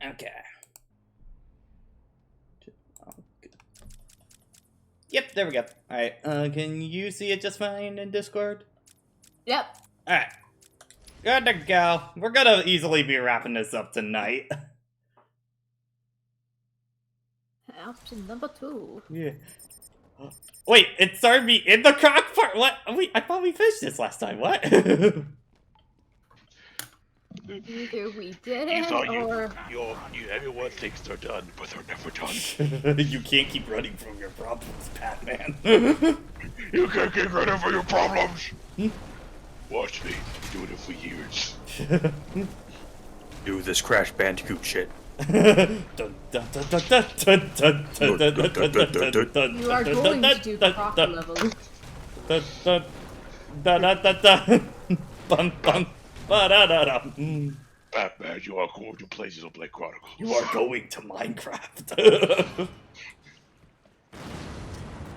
Okay. Yep, there we go. Alright, can you see it just fine in Discord? Yep. Alright. Good to go. We're gonna easily be wrapping this up tonight. Option number 2. Yeah. Wait, it started me in the crock part? What? Wait, I thought we finished this last time. What? Either we did, or... Everyone thinks they're done, but they're never done. You can't keep running from your problems, Batman. You can't keep running from your problems! Watch me, doing it for years. Do this Crash Bandicoot shit. You are going to do croc levels. Batman, you are going to places of Blake Chronicles. You are going to Minecraft.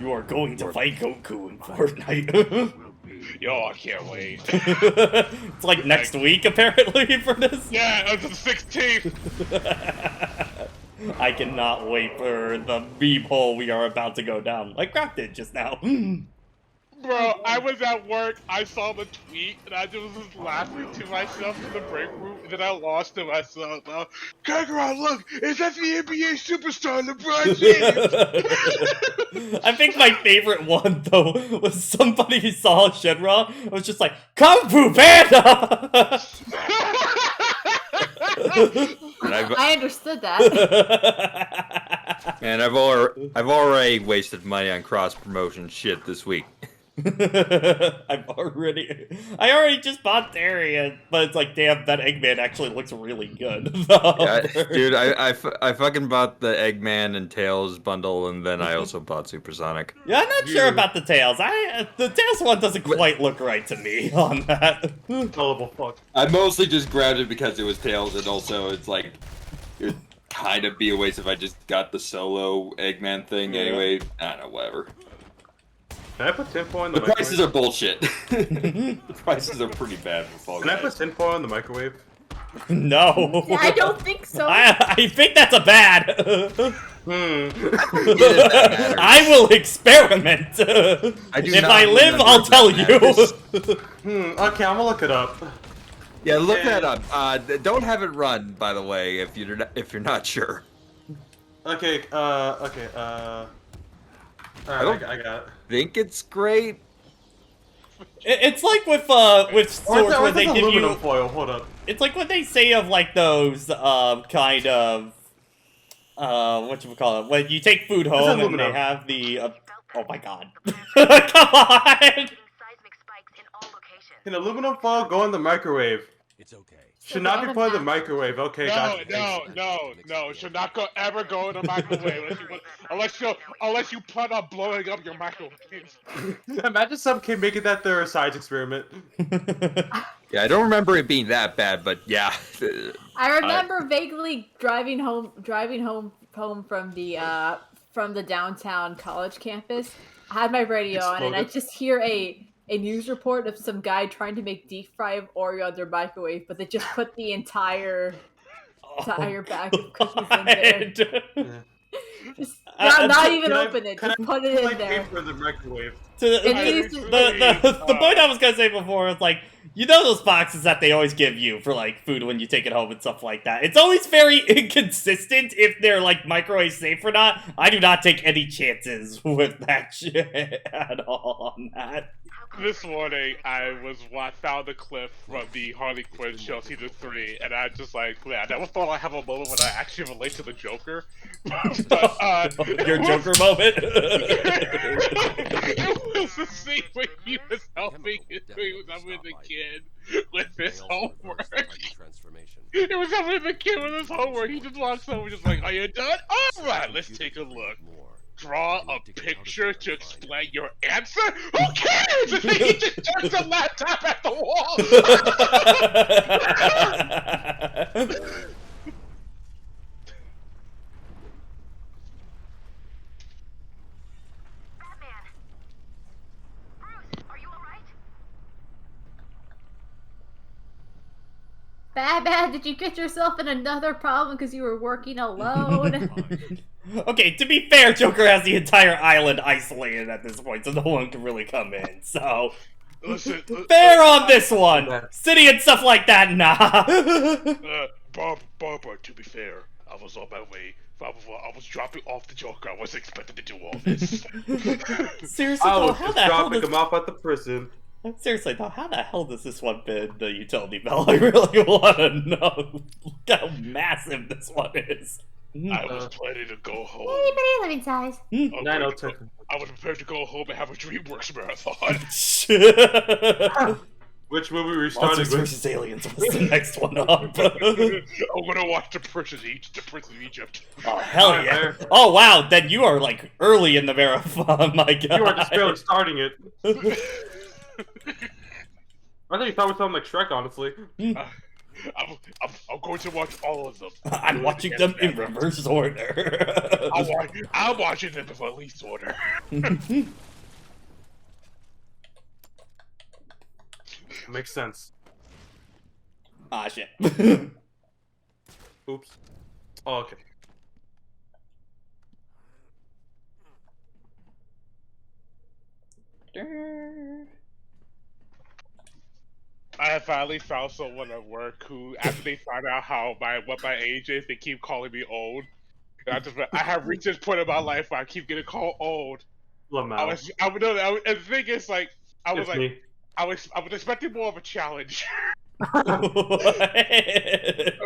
You are going to fight Goku in Fortnite. Yo, I can't wait. It's like next week, apparently, for this. Yeah, it's the 16th. I cannot wait for the meme hole we are about to go down, like Crap did just now. Bro, I was at work, I saw the tweet, and I just was laughing to myself in the break room, and then I lost to myself. Kakarot, look, is that the NBA superstar LeBron James? I think my favorite one, though, was somebody who saw Shenron and was just like, Kung Fu Panda! I understood that. And I've already wasted money on cross promotion shit this week. I already just bought Darian, but it's like, damn, that Eggman actually looks really good. Yeah, dude, I fucking bought the Eggman and Tails bundle, and then I also bought Supersonic. Yeah, I'm not sure about the Tails. The Tails one doesn't quite look right to me on that. Total fuck. I mostly just grabbed it because it was Tails, and also it's like, it would kind of be a waste if I just got the solo Eggman thing anyway. I don't know, whatever. Can I put tinfoil in the The microwave? prices are bullshit. The prices are pretty bad for Fall Can I Guys. put tinfoil in the microwave? No. I don't think so. I think that's a bad. Hmm. I will experiment. If I live, I'll tell you. Okay, I'm gonna look it up. Yeah, look that up. Don't have it run, by the way, if you're not sure. Okay, Alright, I got it. Think it's great. It's like with swords where they give aluminum you. foil. Hold up. It's like what they say of like those kind of whatchamacallit, when you take food home and they have the oh my god. Come on. Can aluminum foil go in the microwave? It's okay. Should not be put in the microwave. Okay, gotcha. No. Should not ever go in the microwave unless you plan on blowing up your microwave. Imagine some kid making that their science experiment. Yeah, I don't remember it being that bad, but yeah. I remember vaguely driving home from the downtown college campus. I had my radio on, and I just hear a news report of some guy trying to make deep fried Oreo under microwave, but they just put the entire bag of cookies in there. Just not even open it, just put it in there. For the microwave. The point I was gonna say before was like, you know those boxes that they always give you for like food when you take it home and stuff like that. It's always very inconsistent if they're like microwave safe or not. I do not take any chances with that shit at all on that. This morning, I found a clip from the Harley Quinn show season 3, and I just like, man, I never thought I'd have a moment when I actually relate to the Joker. But, your Joker moment. It was the scene where he was helping the kid with his homework. It was helping the kid with his homework. He just walks over, just like, "Are you done? All right, let's take a look. Draw a picture to explain your answer? Who cares? He just turns the laptop at the wall." Batman! Bruce, are you alright? Batman, did you get yourself in another problem because you were working alone? Okay, to be fair, Joker has the entire island isolated at this point, so no one can really come in, so... Listen, Fair on this one! City and stuff like that, nah! Barbara, to be fair, I was on my way. I was dropping off the Joker. I wasn't expected to do all this. Seriously, I though, was how just the hell dropping does... him off at the prison. Seriously, though, how the hell does this one fit in the utility belt? I really want to know how massive this one is. I was planning to go home. Anybody living size? 902. I was prepared to go home and have a DreamWorks marathon. Which movie were we Monsters starting with? vs. Aliens was the next one up. I'm gonna watch The Prince of Egypt. Oh, hell yeah. Oh, wow, then you are, like, early in the marathon, my god. You are just barely starting it. I thought you thought we sounded like Shrek, honestly. I'm going to watch all of them. I'm watching them in reverse order. I'm watching them in release order. Makes sense. Ah, shit. Oops. Oh, okay. I have finally found someone at work who, after they find out what my age is, they keep calling me old. And I have reached this point in my life where I keep getting called old. Lamau. And the thing is, like, I was expecting more of a challenge. I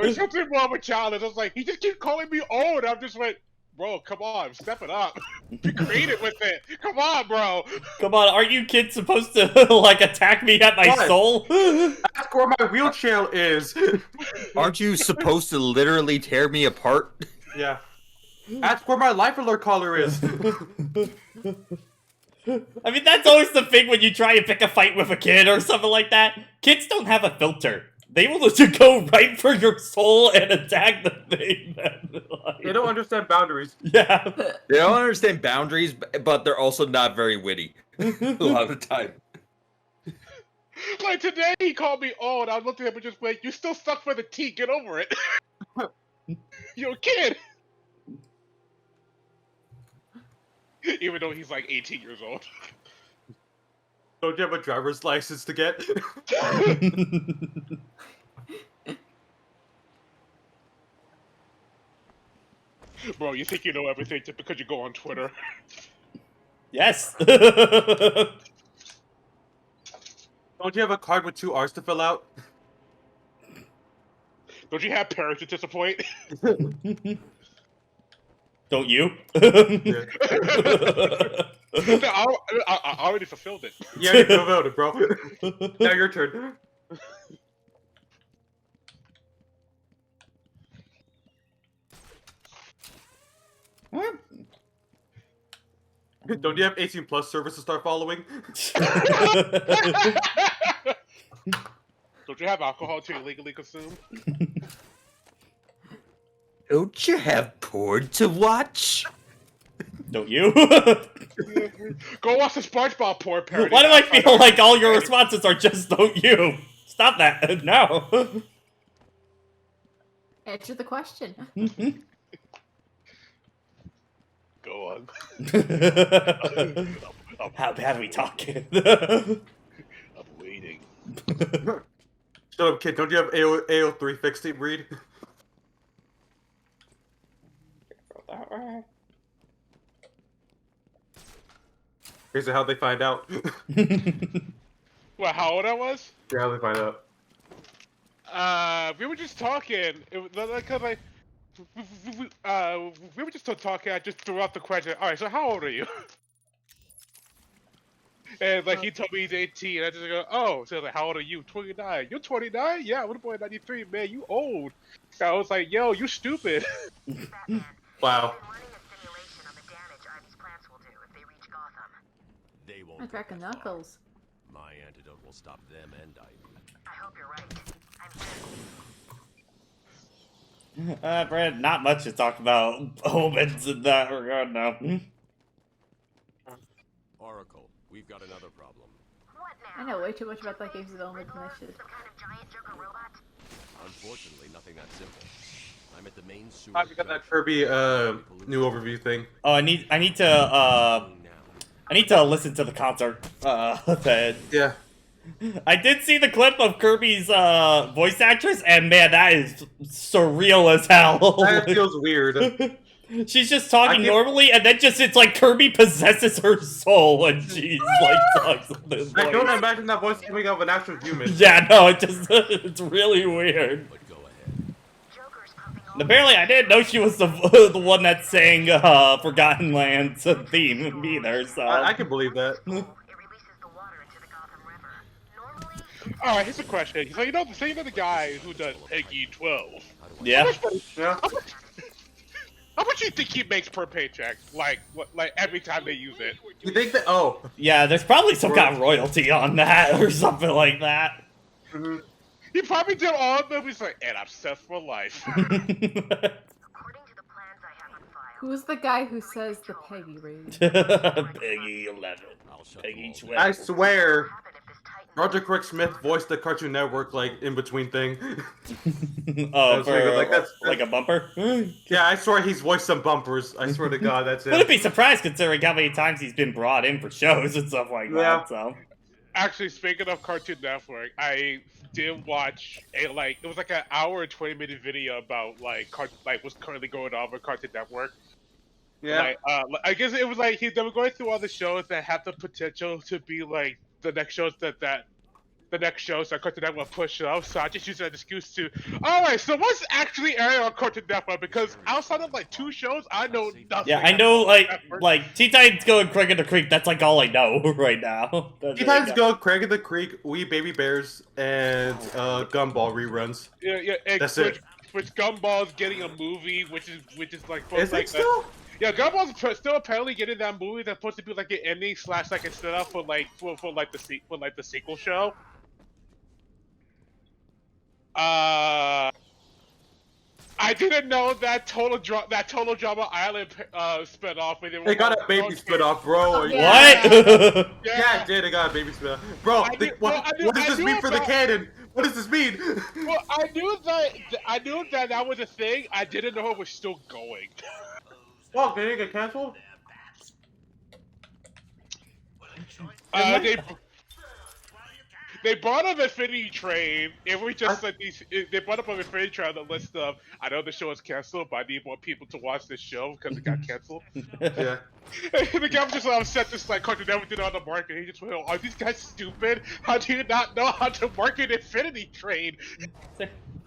was expecting more of a challenge. I was like, he just keeps calling me old. I'm just like, bro, come on, step it up. Be creative with it. Come on, bro. Come on, are you kids supposed to, like, attack me at my soul? Ask where my wheelchair is. Aren't you supposed to literally tear me apart? Yeah. Ask where my life alert collar is. I mean, that's always the thing when you try and pick a fight with a kid or something like that. Kids don't have a filter. They will just go right for your soul and attack the thing. They don't understand boundaries. Yeah. They don't understand boundaries, but they're also not very witty a lot of the time. Like today, he called me old. I looked at him and just went, "You still stuck for the T. Get over it." You're a kid. Even though he's like 18 years old. Don't you have a driver's license to get? Bro, you think you know everything just because you go on Twitter? Yes. Don't you have a card with 2 R's to fill out? Don't you have parents to disappoint? Don't you? Yeah. No, I already fulfilled it. Yeah, you fulfilled it, bro. Now your turn. Don't you have 18 plus service to start following? Don't you have alcohol to illegally consume? Don't you have porn to watch? Don't you? Go watch the SpongeBob porn parody. Why do I feel like all your responses are just don't you? Stop that. No. Answer the question. Go on. How bad are we talking? I'm waiting. Shut up, kid. Don't you have AO3 fixed it, Reed? Here's how they find out. What, how old I was? Yeah, how they find out. We were just talking. It was like, we were just talking. I just threw out the question. All right, so how old are you? And like he told me he's 18, and I just go, oh, so I was like, how old are you? 29. You're 29? Yeah, I was born in 93. Man, you old. And I was like, yo, you stupid. Wow. They won't. I'm cracking knuckles. My antidote will stop them and I. I hope you're right. Brad, not much to talk about omens in that regard now. Oracle, we've got another problem. What now? I know way too much about that game's development than I should. Some kind of giant Joker robot? Unfortunately, nothing that simple. I'm at the main sewer. I've got that Kirby new overview thing. Oh, I need to listen to the concert. Yeah. I did see the clip of Kirby's voice actress, and man, that is surreal as hell. That feels weird. She's just talking normally, and then it's like Kirby possesses her soul when she's like talks with this I don't voice. imagine that voice coming out of an actual human. Yeah, no, it's really weird. But go ahead. Joker's pumping all And apparently, I didn't know she was the one that sang Forgotten Lands theme either. So I can believe that. it releases the water into the Gotham River. Normally, Alright, here's a question. So, the same of the guy who does Peggy 12. yeah. Yeah. How much do you think he makes per paycheck? Like every time they use it? You think that? Oh. Yeah, there's probably some kind of royalty on that or something like that. Mhm. He probably did all of them. He's like, and I'm set for life. according to the plans I have on file, Who's the guy who says the Peggy rating? Peggy 11. I'll shut Peggy them all 12. I swear, happen if this Titan Roger Craig Smith voiced the Cartoon Network like in between thing. Oh, That's really good. Like, that's- like a bumper? Yeah, I swear he's voiced some bumpers. I swear to God, that's Wouldn't it. be surprised considering how many times he's been brought in for shows and stuff like Yeah. that. So Actually, speaking of Cartoon Network, I did watch it was like an hour and 20-minute video about what's currently going on with Cartoon Network. Yeah. I guess it was like they were going through all the shows that have the potential to be like the next shows that Cartoon Network push up. So I just used that excuse to, all right. So what's actually airing on Cartoon Network? Because outside of like 2 shows, I know nothing. yeah, I know about Network. like Teen Titans Go and Craig in the Creek. That's like all I know right now. Teen Titans Go, Craig of the Creek, Wee Baby Bears, and Gumball reruns. yeah. And That's which Gumball's getting a movie, which is like both Is like it still? Yeah, Gumball's still apparently getting that movie that's supposed to be like an ending / like a setup for the sequel show. I didn't know that Total Drama Island spinoff. They got a baby split off, bro. Yeah. What? Yeah, it did. It got a baby split off. Bro, what does this mean for the canon? What does this mean? Well, I knew that was a thing. I didn't know it was still going. Well, did it get canceled? They brought up Infinity Train, and we just said they brought up Infinity Train on the list of, I know the show is canceled, but I need more people to watch this show because it got canceled. Yeah. And the guy was just upset, just like Cartoon Network did on the market. He just went, are these guys stupid? How do you not know how to market Infinity Train?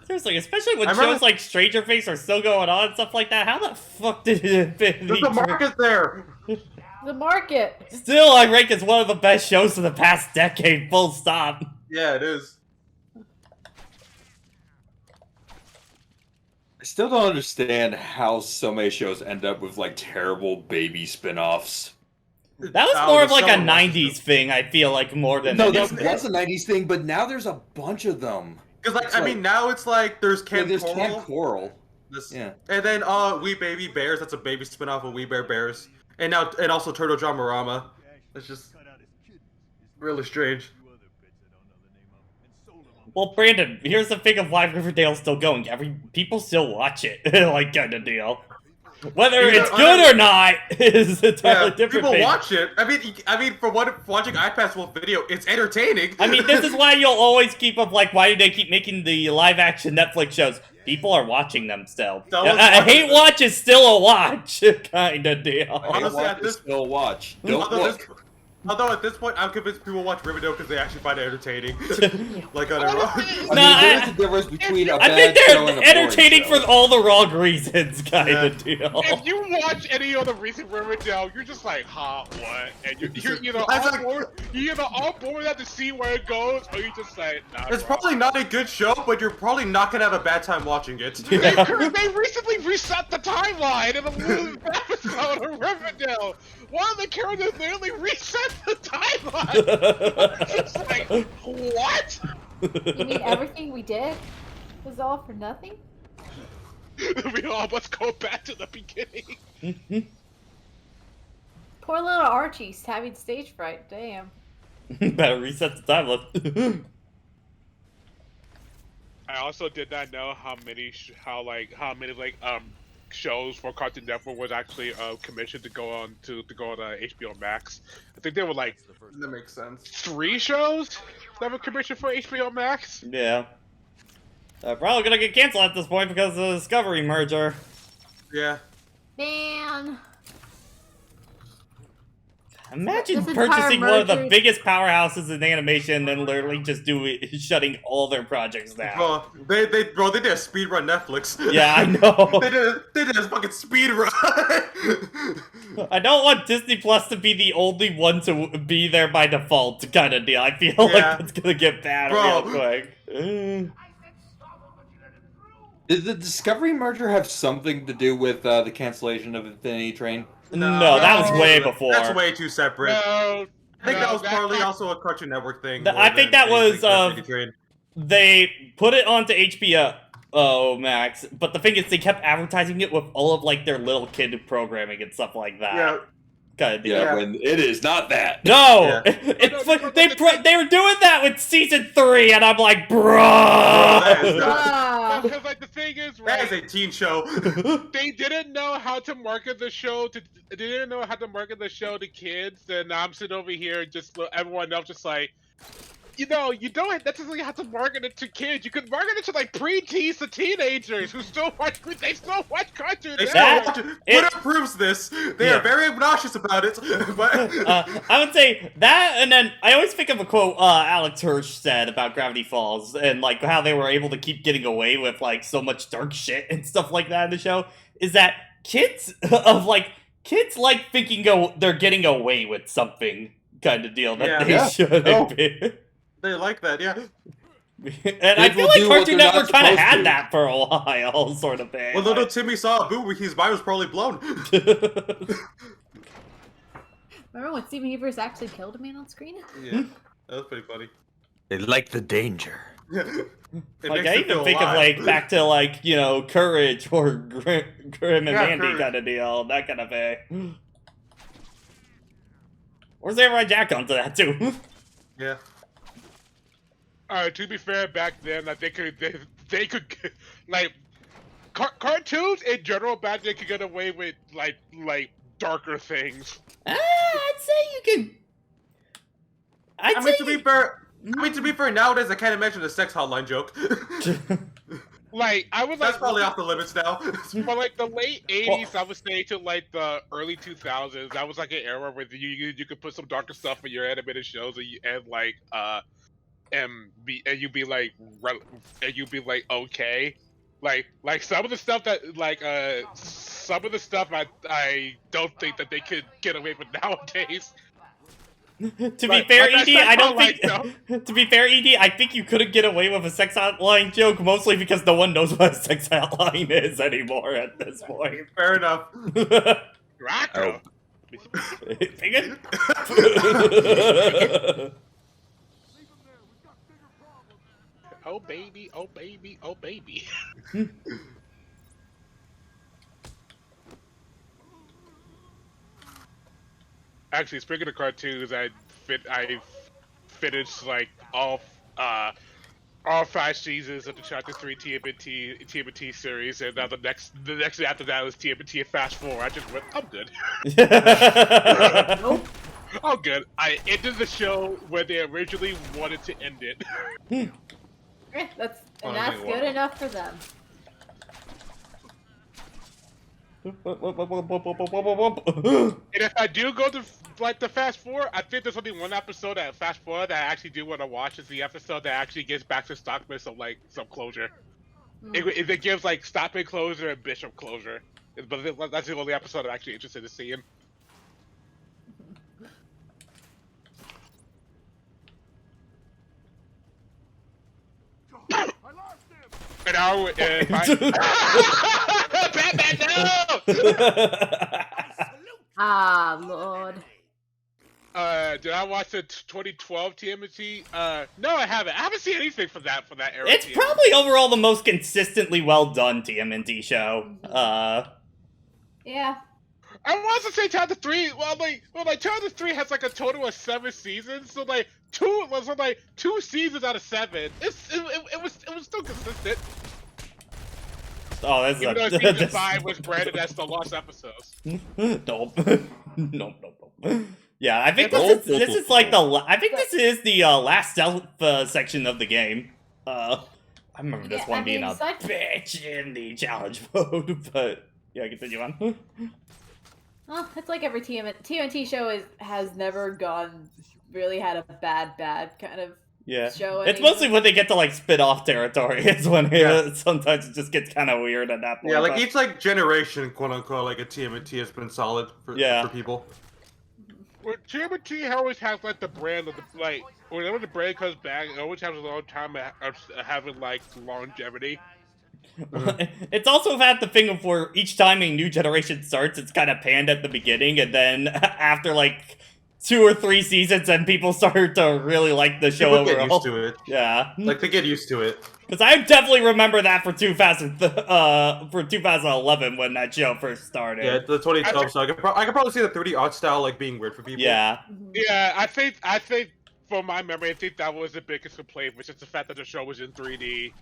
Seriously, especially when I remember- shows like Stranger Things are still going on and stuff like that. How the fuck did it fit? There's a market there. The market. Still, I rank as one of the best shows of the past decade. Full stop. Yeah, it is. I still don't understand how so many shows end up with like terrible baby spin-offs. That was more of like a '90s thing. I feel like more than No, anything. that's a 90s thing, but now there's a bunch of them. Because like It's I mean now it's like there's Camp there's Coral. Camp Coral. This, Yeah. And then Wee Baby Bears, that's a baby spin-off of Wee Bear Bears. And also Turtle Dramarama. It's just really strange. Well, Brandon, here's the thing of why Riverdale's still going. People still watch it, like kind of deal. Whether Either it's good or not is a totally Yeah, different people thing. watch it. I mean, for watching iPad's full video, it's entertaining. I mean, this is why you'll always keep up. Like, why do they keep making the live-action Netflix shows? People are watching them still. A hate watch is still a watch, kind of deal. Honestly, at this- still watch. Don't Although look. Although at this point, I'm convinced people watch Riverdale because they actually find it entertaining. Like on their own. There's a difference between a I think bad show and they're a boring entertaining show. for all the wrong reasons, kind of deal. If you watch any other recent Riverdale, you're just like, huh, what? And you're either all bored with that to see where it goes, or you're just like, nah. It's bro. probably not a good show, but you're probably not gonna have a bad time watching it. They recently reset the timeline in the newest episode of Riverdale. One of the characters literally reset the timeline. It's like, what? You mean everything we did was all for nothing? We all must go back to the beginning. Poor little Archie's having stage fright. Damn. Better reset the time limit. I also did not know how many shows for Cartoon Network was actually commissioned to go on HBO Max. I think there were like That makes sense. 3 shows that were commissioned for HBO Max. Yeah. Probably gonna get canceled at this point because of the Discovery merger. Yeah. Man. Imagine This entire purchasing one of the merger- biggest powerhouses in animation and then literally just shutting all their projects down. Bro, they did a speedrun Netflix. Yeah, I know. they did a fucking speedrun. I don't want Disney Plus to be the only one to be there by default kind of deal. I feel Yeah. like it's gonna get bad Bro. real quick. Did the Discovery merger have something to do with the cancellation of Infinity Train? No, that was way before. That's way too separate. No, I think that was that- partly also a Cartoon Network thing. I more think than that was, anything Infinity Train. They put it onto HBO Max, but the thing is they kept advertising it with all of like their little kid programming and stuff like that. Yeah. Kind of deal. Yeah, Yeah. when it is not that. No, Yeah. they were doing that with season 3, and I'm like, bruh. That is not- Ah. because like the thing is, That right? is a teen show. They didn't know how to market the show to. They didn't know how to market the show to kids, and I'm sitting over here just everyone else just like. You know, you don't necessarily have to market it to kids. You could market it to like pre-teens to teenagers who still watch. They still watch Cartoon They Network. still watch it. Twitter proves this. They Yeah. are very obnoxious about it. But I would say that, and then I always think of a quote Alex Hirsch said about Gravity Falls, and like how they were able to keep getting away with like so much dark shit and stuff like that in the show, is that kids like thinking they're getting away with something kind of deal that Yeah. they Yeah. shouldn't Oh. be. they like that, yeah. And I Kids feel will like do what Cartoon they're not Network kind of supposed had to. that for a while, sort of thing. When little Timmy saw a boob, his mind was probably blown. Remember when Steven Universe actually killed a man on screen? Yeah, that was pretty funny. They like the danger. It Like makes I you even feel think of alive. like back to like, you know, Courage or Grim and Yeah, Mandy Courage. kind of deal, that kind of thing. Or Samurai Jack onto that too. Yeah. To be fair, back then, like they could like cartoons in general back then could get away with like darker things. I'd say you could. I'd I say mean, to be fair, nowadays I can't imagine a sex hotline joke. Like I would That's like probably off the limits now. for like the late '80s, I would say to like the early 2000s. That was like an era where you could put some darker stuff in your animated shows and you'd be like okay, like some of the stuff that some of the stuff I don't think that they could get away with nowadays. to be fair, like I Ed, said, I don't like, think. To be fair, Ed, I think you couldn't get away with a sex hotline joke, mostly because no one knows what a sex hotline is anymore at this point. Fair enough. Rocco. Pick it. Oh baby, oh baby, oh baby. Actually, speaking of cartoons, I finished like all 5 seasons of the Chapter 3 TMNT series, and now the next after that was TMNT Fast Forward. I just went, I'm good. I'm good. I ended the show where they originally wanted to end it. That's Oh, that's they good won't. enough for them. And if I do go to like the Fast Forward, I think there's only one episode that Fast Forward that I actually do want to watch. Is the episode that actually gets back to Stockman some closure. It gives like Stockman closure and Bishop closure. But that's the only episode I'm actually interested in seeing. An hour and Batman, no! Ah, Lord. Did I watch the 2012 TMNT? No, I haven't. I haven't seen anything from that era. It's TMNT. probably overall the most consistently well done TMNT show. Yeah. I want to say Chapter 3. Well, Chapter 3 has like a total of 7 seasons. So like 2 seasons out of 7. It was still consistent. Oh, this Even though is season 5 was branded as the lost episodes. Nope. Nope. Yeah, I think this is like I think this is the last stealth section of the game. I remember this one being a bitch in the challenge mode, but yeah, continue on. Well, it's like every TMNT show has never really had a bad kind of show. It's mostly when they get to like spit off territory is when sometimes it just gets kind of weird at that point. Yeah, like each like generation, quote unquote, like a TMNT has been solid for people. Well, TMNT always has like the brand of the like whenever the brand comes back, it always has a long time of having like longevity. It's also had the thing of where each time a new generation starts, it's kind of panned at the beginning, and then after like 2 or 3 seasons, and people start to really like the show overall. Get used to it. Yeah, like they get used to it. Because I definitely remember that for 2011 when that show first started. Yeah, the 2012. So I could probably see the 3D art style like being weird for people. Yeah. Yeah, I think from my memory, I think that was the biggest complaint, was just the fact that the show was in 3D.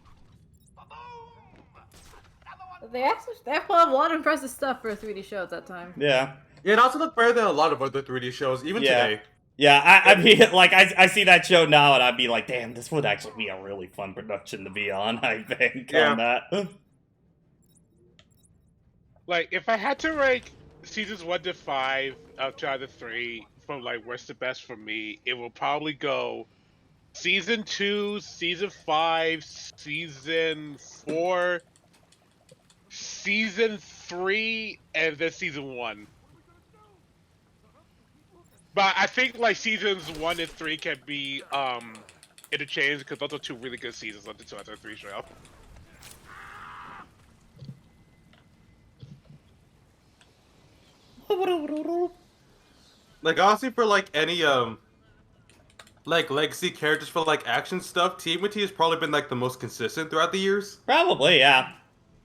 They have a lot of impressive stuff for a 3D show at that time. Yeah. Yeah, it also looked better than a lot of other 3D shows, even today. Yeah, I mean, like, I see that show now, and I'd be like, damn, this would actually be a really fun production to be on, I think, on that. Like, if I had to rank seasons 1 to 5 up to either 3 from, like, worst to best for me, it will probably go Season 2, Season 5, Season 4, Season 3, and then Season 1. But I think like seasons 1 and 3 can be interchanged because those are 2 really good seasons on the 2 out of 3 show. Like honestly, for like any like legacy characters for like action stuff, TMNT has probably been like the most consistent throughout the years. Probably, yeah.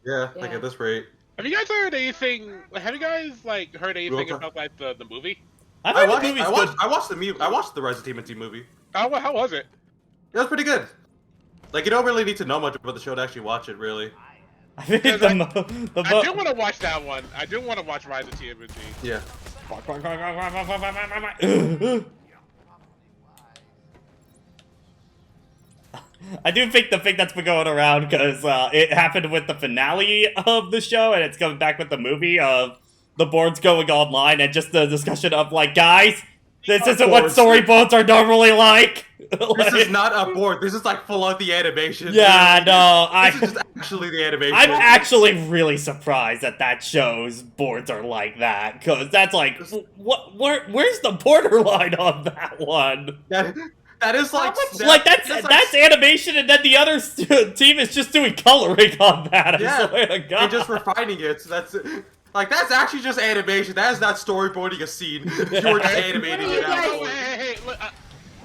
Yeah, like at this rate. Have you guys heard anything? Have you guys like heard anything about like the movie? I watched the Rise of TMNT movie. How was it? It was pretty good. Like you don't really need to know much about the show to actually watch it, really. I do want to watch that one. I do want to watch Rise of TMNT. Yeah. I do think the thing that's been going around, because it happened with the finale of the show, and it's coming back with the movie of the boards going online, and just the discussion of, like, guys, this isn't what storyboards are normally like. This is not a board. This is, like, full of the animation. Yeah, no, This is just actually the animation. I'm actually really surprised that show's boards are like that, because that's, like, where's the borderline on that one? That is like that's animation, and then the other team is just doing coloring on that. Yeah, I swear to God. and just refining it. So that's that's actually just animation. That is not storyboarding a scene. You're just animating it out. Hey, look,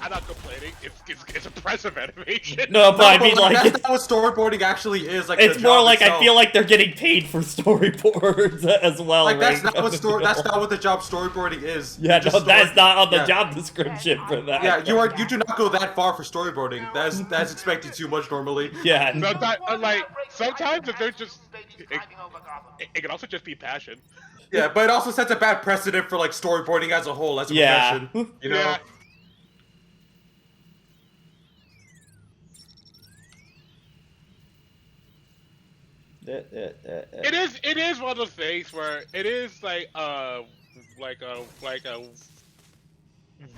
I'm not complaining. It's impressive animation. No, but I mean, like, that's not what storyboarding actually is. Like, it's more like itself. I feel like they're getting paid for storyboards as well. Like that's not what the job storyboarding is. Yeah, no, that's not on the job description for that. Yeah, you do not go that far for storyboarding. That's expecting too much normally. Yeah. Sometimes if they're just, it can also just be passion. Yeah, but it also sets a bad precedent for like storyboarding as a whole, as a profession. You know. Yeah. It is one of those things where it is like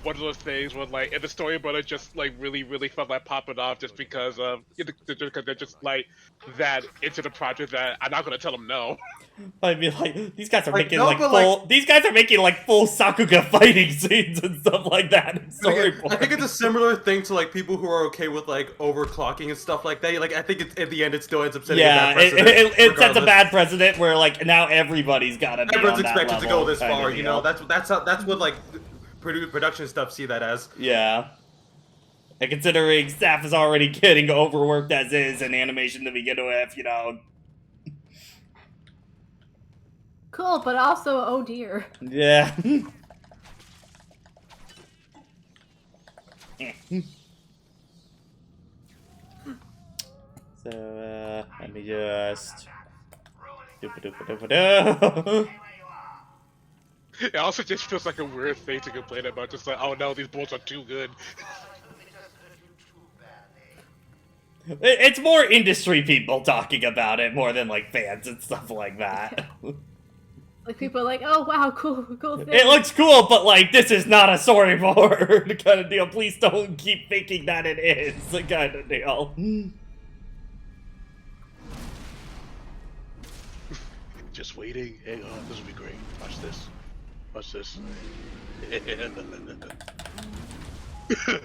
one of those things where like if the storyboard just like really felt like popping off just because they're just like that into the project that I'm not gonna tell them no. I mean, like, these guys are making these guys are making like full Sakuga fighting scenes and stuff like that in storyboard. I think it's a similar thing to like people who are okay with like overclocking and stuff like that. Like I think at the end it still ends up setting a bad precedent. It sets a bad precedent where like now everybody's gotta be everyone's on that expected to level, go this far. You know, that's what like production stuff see that as. Yeah. And considering staff is already getting overworked as is in animation to begin with, you know. Cool, but also, oh dear. Yeah. So, let me just... Doop-a-doop-a-doop-a-doo. It also just feels like a weird thing to complain about. Just like, oh no, these bulls are too good. It's more industry people talking about it more than like fans and stuff like that. Like people are like, oh wow, cool thing. It looks cool, but like this is not a storyboard kind of deal. Please don't keep thinking that it is the kind of deal. Just waiting. Hang on, this will be great. Watch this. Watch this.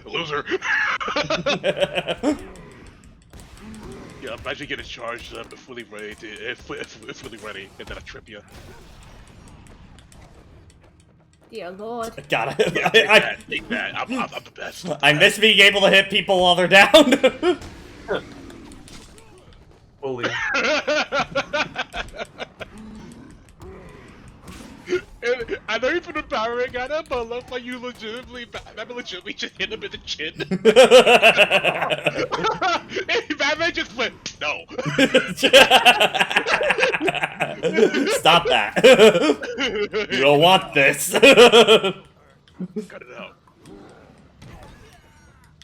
Loser. Yeah, imagine getting charged up and fully ready fully ready, and then I trip you. Dear Lord. Got it. Yeah, take that. I'm the best. I miss being able to hit people while they're down. Bully. And I know you put a powering on him, but it looks like you legitimately just hit him in the chin. And Batman just went, no. Stop that. You don't want this. Cut it out.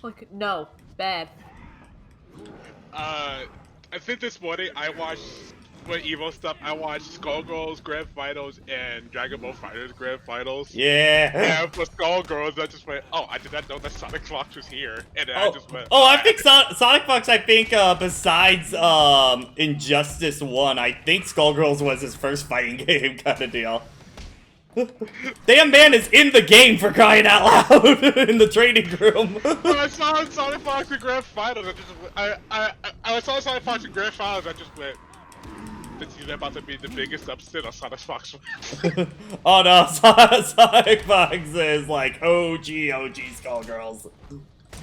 Like, no, bad. I think this morning I watched for Evo stuff. I watched Skullgirls Grand Finals and Dragon Ball Fighters Grand Finals. Yeah. And for Skullgirls, I just went, oh, I did not know that Sonic Fox was here. And then I just went, I think Sonic Fox, besides Injustice 1, I think Skullgirls was his first fighting game kind of deal. Damn man is in the game, for crying out loud, in the training room. when I saw Sonic Fox in Grand Finals, I saw Sonic Fox in Grand Finals, I just went, this is about to be the biggest upset on Sonic Fox. Oh no, Sonic Fox is like OG Skullgirls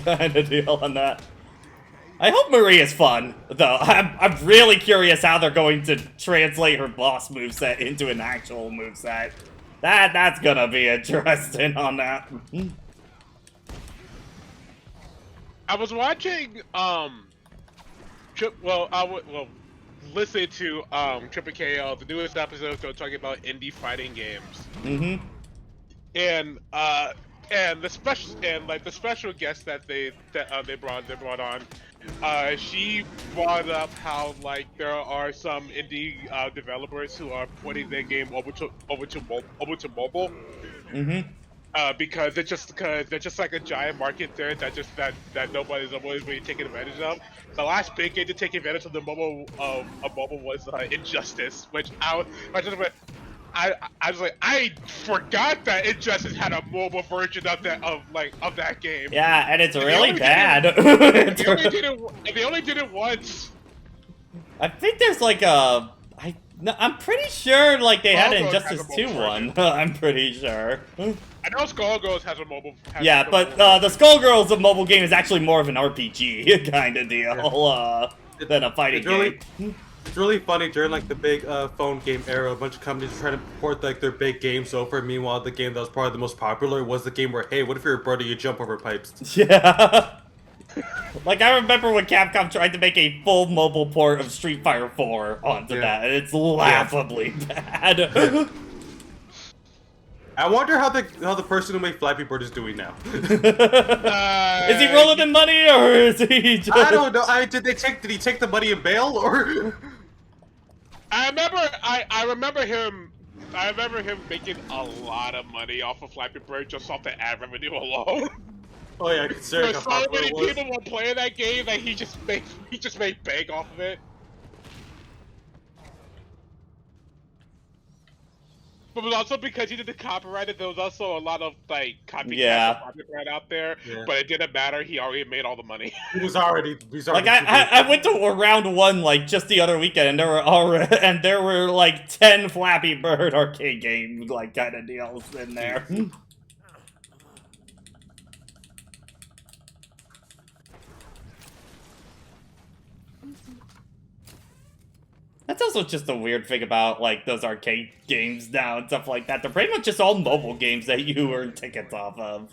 kind of deal on that. I hope Maria's fun, though. I'm really curious how they're going to translate her boss moveset into an actual moveset. That's gonna be interesting on that. I was watching, listen to Triple KO, the newest episode talking about indie fighting games. Mm-hmm. And the special guest that they brought on, she brought up how like there are some indie developers who are porting their game over to mobile. Mm-hmm. Because they're just like a giant market there that nobody's always really taking advantage of. The last big game to take advantage of the mobile was Injustice, which I forgot that Injustice had a mobile version of that game. Yeah, and it's really bad. They only did it once. I think there's like I'm pretty sure like they had an Injustice 2 one. I'm pretty sure. I know Skullgirls has a mobile. Yeah, but the Skullgirls mobile game is actually more of an RPG kind of deal than a fighting game. It's really funny during like the big phone game era. A bunch of companies are trying to port like their big games over. Meanwhile, the game that was probably the most popular was the game where, hey, what if you're a brother, you jump over pipes? Yeah. Like I remember when Capcom tried to make a full mobile port of Street Fighter 4 onto that, and it's laughably bad. I wonder how the person who made Flappy Bird is doing now. Is he rolling in money or is he just... I don't know. Did he take the money in bail or? I remember him making a lot of money off of Flappy Bird just off the ad revenue alone. Oh yeah, considering how so popular many it was. people were playing that game that he just made bank off of it. But it was also because he didn't copyright it. There was also a lot of like copyright out there, but it didn't matter. He already made all the money. He's already like I went to round 1 like just the other weekend, and there were like 10 Flappy Bird arcade game like kind of deals in there. That's That's also just a weird thing about like those arcade games now and stuff like that. They're pretty much just all mobile games that you earn tickets off of.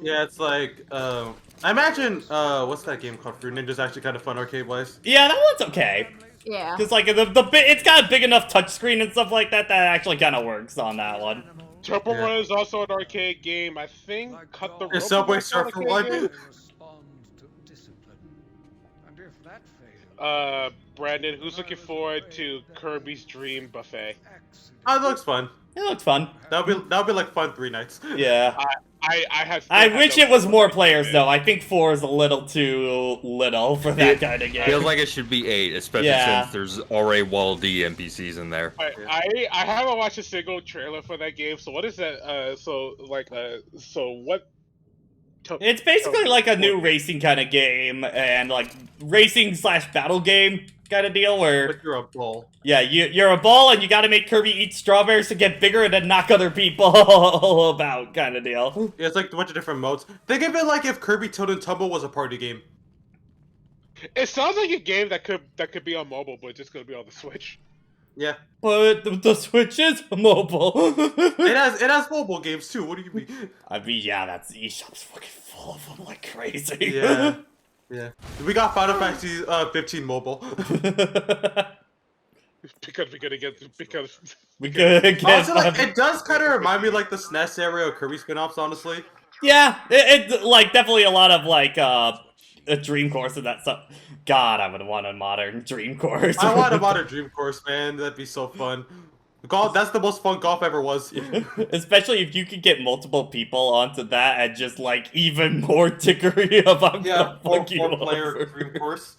Yeah, it's like, I imagine, what's that game called? Fruit Ninja's actually kind of fun arcade-wise. Yeah, that one's okay. Yeah. Because like it's got a big enough touchscreen and stuff like that that actually kind of works on that one. Temple Yeah. Run is also an arcade game. I think Cut the Rope. Is Subway is also an Surfer arcade one? game. Brandon, who's looking forward to Kirby's Dream Buffet? Oh, it looks fun. It looks fun. That'll be like fun 3 nights. Yeah. I wish it was more players though. I think 4 is a little too little for that kind of game. Feels like it should be 8, especially Yeah. since there's already Wall D NPCs in there. I haven't watched a single trailer for that game. So what is that? So what? It's basically like a new racing kind of game and like racing/battle game kind of deal where But you're a bull. yeah, you're a ball and you got to make Kirby eat strawberries to get bigger and then knock other people about kind of deal. Yeah, it's like a bunch of different modes. Think of it like if Kirby Toad and Tumble was a party game. It sounds like a game that could be on mobile, but it's just gonna be on the Switch. Yeah. But the Switch is mobile. It has mobile games too. What do you mean? I mean, yeah, that's eShop's fucking full of them like crazy. Yeah. Yeah. We got Final Fantasy 15 mobile. Because we could get Also, like, it does kind of remind me like the SNES area of Kirby spin-offs, honestly. Yeah, it like definitely a lot of like a Dream Course and that stuff. God, I would want a modern Dream Course. I want a modern Dream Course, man. That'd be so fun. Golf, that's the most fun golf ever was. Especially if you could get multiple people onto that and just like even more tickery about Yeah, the fuck you four-player over. Dream Course.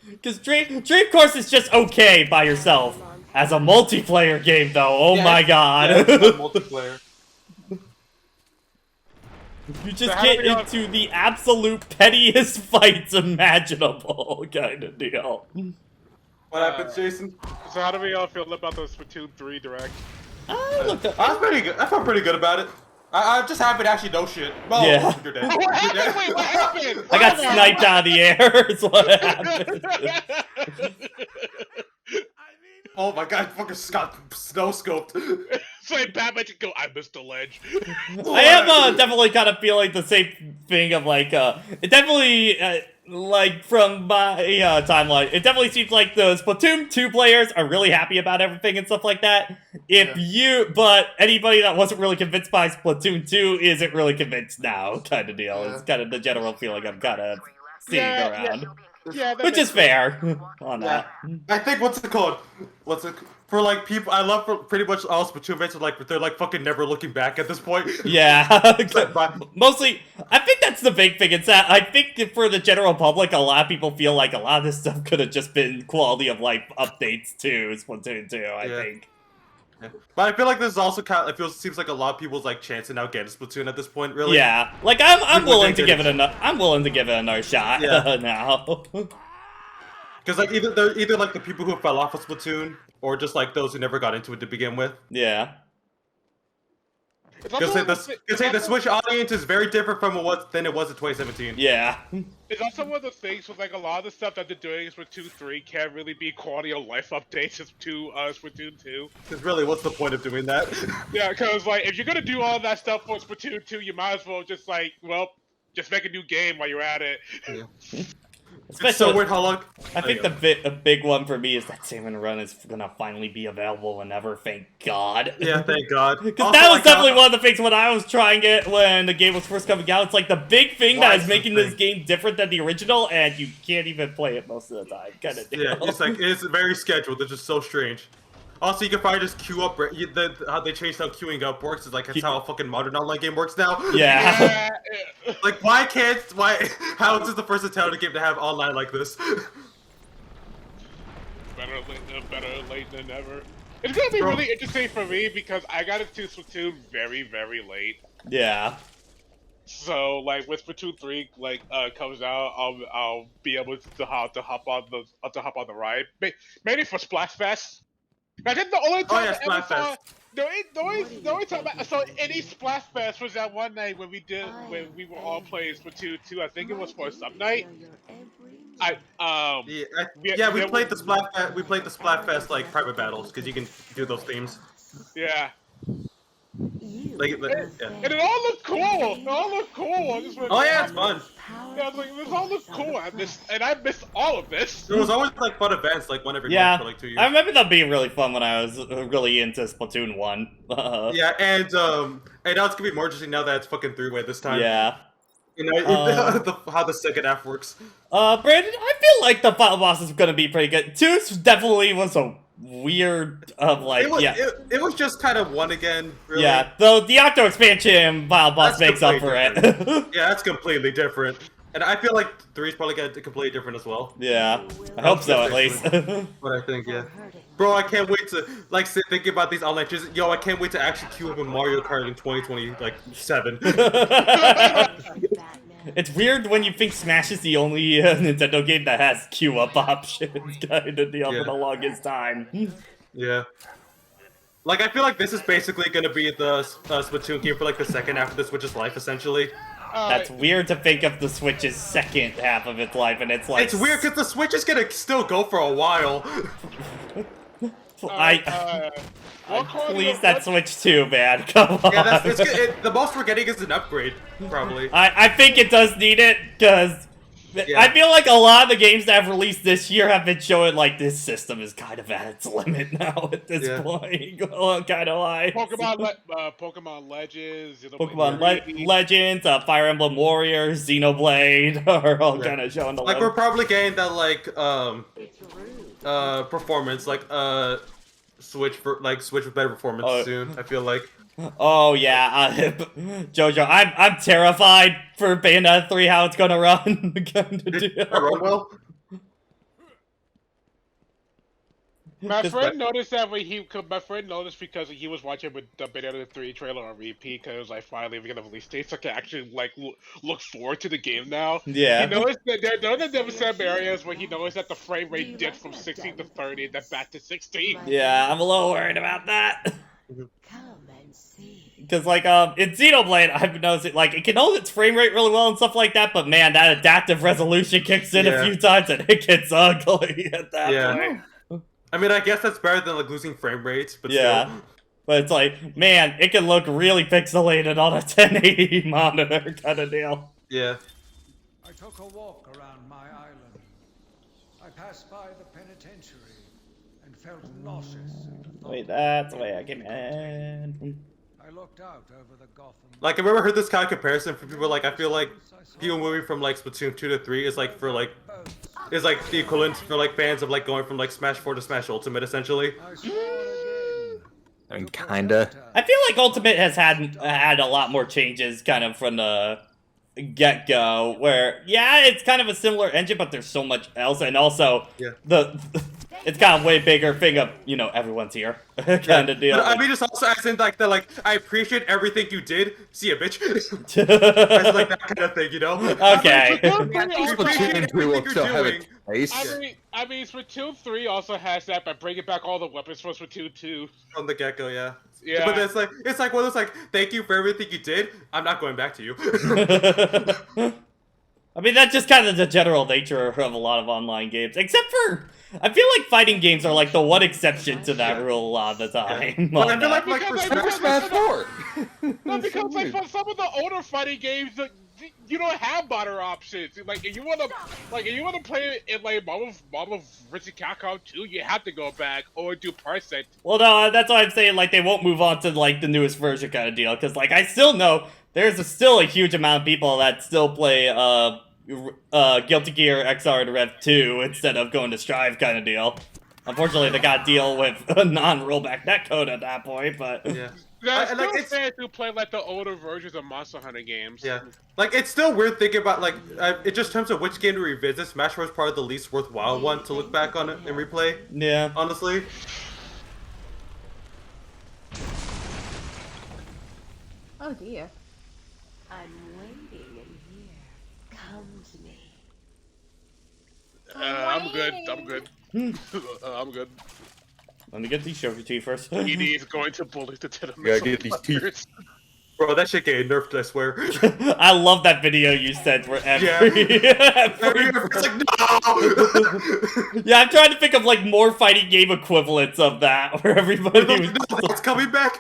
Because Dream Course is just okay by yourself. As a multiplayer game, though, oh Yeah, my it's- god. Yeah, it's not multiplayer. You just So how get do we all- into the absolute pettiest fights imaginable, kind of deal. What happens, Jason? So how do we all feel about the Splatoon 3 Direct? Look, I was pretty good. I felt pretty good about it. I'm just happy to actually know shit. Oh, Yeah. you're dead. What You're happened? dead. Wait, what happened? I got sniped out of the air, is what happened. Oh my god, fucking got snow scoped. It's like Batman just go, I missed the ledge. I am definitely kind of feeling the same thing of like, it definitely, like from my timeline, it definitely seems like the Splatoon 2 players are really happy about everything and stuff like that. But anybody that wasn't really convinced by Splatoon 2 isn't really convinced now, kind of deal. It's kind of the general feeling I'm kind of seeing around. Yeah, that Which makes is fair on Yeah. that. I think for like people, I love for pretty much all Splatoon events. Like they're like fucking never looking back at this point. Yeah. Like, Mostly, I think that's the big thing. It's that I think for the general public, a lot of people feel like a lot of this stuff could have just been quality of life updates to Splatoon 2, I think. Yeah. But I feel like this is also kind of, seems like a lot of people's like chance to now get Splatoon at this point, really. Yeah. Like I'm People willing think to give it it's- I'm willing to give it another shot Yeah. now. Because like they're either like the people who fell off of Splatoon, or just like those who never got into it to begin with. Yeah. Because the Switch audience is very different from than it was in 2017. Yeah. It's also one of the things with like a lot of the stuff that they're doing is Splatoon 3 can't really be quality of life updates to Splatoon 2. Because really, what's the point of doing that? Yeah, because like if you're gonna do all that stuff for Splatoon 2, you might as well just like, well, just make a new game while you're at it. It's so weird how long. I think a big one for me is that Salmon Run is gonna finally be available whenever, thank God. Yeah, thank God. Because that was definitely one of the things when I was trying it when the game was first coming out. It's like the big thing that is making this game different than the original, and you can't even play it most of the time. Kind of deal. Yeah, it's like it's very scheduled. It's just so strange. Also, you can probably just queue up. How they changed how queuing up works is like that's how a fucking modern online game works now. Yeah. Like how is this the first Italian game to have online like this? Better late than never. It's gonna be really interesting for me because I got into Splatoon very, very late. Yeah. So like with Splatoon 3 comes out, I'll be able to hop on the ride. Maybe for Splashfest. I think the only time I ever saw the only time I saw any Splashfest was that one night when we were all playing Splatoon 2. I think it was for a sub night. We played the Splatfest. We played the Splatfest like private battles because you can do those themes. Yeah. Like, And it all looked cool. It all looked cool. I just went, oh yeah, it's fun. Yeah, I was like, this all looked cool. And I missed all of this. There was always like fun events, like one every Yeah, month for like 2 years. I remember that being really fun when I was really into Splatoon 1. Yeah, and now it's gonna be more interesting now that it's fucking three-way this time. Yeah. You know, how the second half works. Brandon, I feel like the final boss is gonna be pretty good. 2 definitely was a weird It was just kind of one again, really. Yeah, though the Octo expansion final boss makes up for it. Yeah, that's completely different. And I feel like 3 is probably gonna be completely different as well. Yeah, I hope so at least. But I think, yeah. Bro, I can't wait to, like, sit thinking about these online just yo, I can't wait to actually queue up in Mario Kart in 2027. It's weird when you think Smash is the only Nintendo game that has queue up options, kind of deal for the longest time. Yeah. Like, I feel like this is basically gonna be the Splatoon game for, like, the second half of the Switch's life, essentially. That's weird to think of the Switch's second half of its life, and it's like... It's weird, because the Switch is gonna still go for a while. Please, that Switch 2, man. Come on. Yeah, the most we're getting is an upgrade, probably. I think it does need it, because I feel like a lot of the games that have released this year have been showing, like, this system is kind of at its limit now at this point. Kind of like... Pokemon Legends... Legends, Fire Emblem Warriors, Xenoblade are all kind of showing the limit. Like, we're probably getting that, like, performance, like, Switch with better performance soon, I feel like. Oh yeah, Jojo, I'm terrified for Bayonetta 3 how it's gonna run. Run well? My friend noticed that because he was watching the Bayonetta 3 trailer on repeat because it was like finally we're gonna release date, so I can actually like look forward to the game now. Yeah. He noticed that there were some areas where he noticed that the frame rate dipped from 60 to 30, then back to 16. Yeah, I'm a little worried about that. Because, like, in Xenoblade, I've noticed, like, it can hold its frame rate really well and stuff like that, but man, that adaptive resolution kicks in a few times and it gets ugly at that point. I mean, I guess that's better than, like, losing frame rates, but still. But it's like, man, it can look really pixelated on a 1080 monitor kind of deal. Yeah. I took a walk around my island. I passed by the penitentiary and felt nauseous. Wait, that's the way I came in. I looked out over the Gotham. Like, I've ever heard this kind of comparison from people, like, I feel like people moving from, like, Splatoon 2 to 3 is, like, for, like, is, like, the equivalent for, like, fans of, like, going from, like, Smash 4 to Smash Ultimate, essentially. And kinda. I feel like Ultimate has had a lot more changes, kind of, from the get-go, where, yeah, it's kind of a similar engine, but there's so much else, and also, it's got a way bigger thing of, you know, everyone's here kind of deal. But, I mean, it's also as in, like, I appreciate everything you did. See ya, bitch. It's like that kind of thing, you know? Okay. I mean, Splatoon 3 also has that by bringing back all the weapons from Splatoon 2. From the get-go, yeah. Yeah. But it's like one of those, like, thank you for everything you did. I'm not going back to you. I mean, that's just kind of the general nature of a lot of online games. Except for, I feel like fighting games are like the one exception to that rule a lot of the time. But I feel like for Smash 4! No, because like for some of the older fighting games, you don't have modern options. Like, if you wanna play it in like Marvel vs. Capcom 2, you have to go back or do Parsec. Well, no, that's why I'm saying like they won't move on to like the newest version kind of deal. Because like I still know there's still a huge amount of people that still play Guilty Gear XR and Rev 2 instead of going to Strive kind of deal. Unfortunately, they got to deal with a non-rollback netcode at that point, but... Yeah. There's still fans who play like the older versions of Monster Hunter games. Yeah. Like, it's still weird thinking about, like, it just in terms of which game to revisit, Smash Bros. Probably the least worthwhile one to look back on it and replay. Yeah. Honestly. Oh dear. I'm waiting in here. Come to me. I'm good. I'm good. Let me get these sugar tea first. ED is going to bully the Yeah, get these teeth. Bro, that shit getting nerfed, I swear. I love that video you sent where It's like, no! Yeah, I'm trying to think of like more fighting game equivalents of that, where everybody was. It's coming back.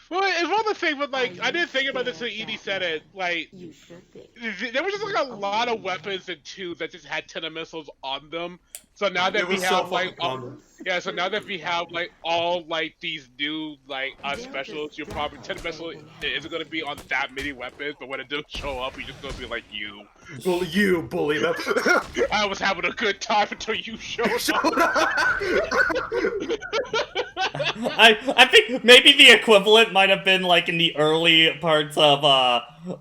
Well, it's one of the things, but like, I didn't think about this until Edie said it. Like, You should be. there was just like a lot of weapons in 2 that just had 10 missiles on them. So now that It we was so have like, fucking common. yeah, so now that we have like all like these new like specials, you're probably 10 missiles isn't gonna be on that many weapons, but when it does show up, you're just gonna be like you. Well, you bully them. I was having a good time until you showed up. I think maybe the equivalent might have been like in the early parts of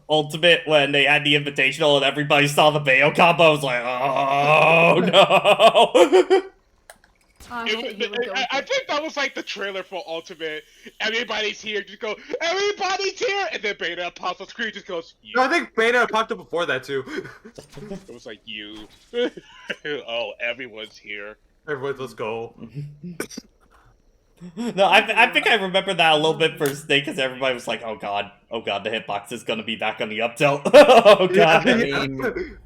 Ultimate when they had the Invitational and everybody saw the Bayo combo. I was like, oh no. I think that was like the trailer for Ultimate. Everybody's here, just go, everybody's here! And then Beta pops on screen, just goes, you. No, I think Beta popped up before that too. It was like, you. Oh, everyone's here. Everyone, let's go. No, I think I remember that a little bit for Snake because everybody was like, oh god, the hitbox is gonna be back on the up tilt. Oh god. I mean,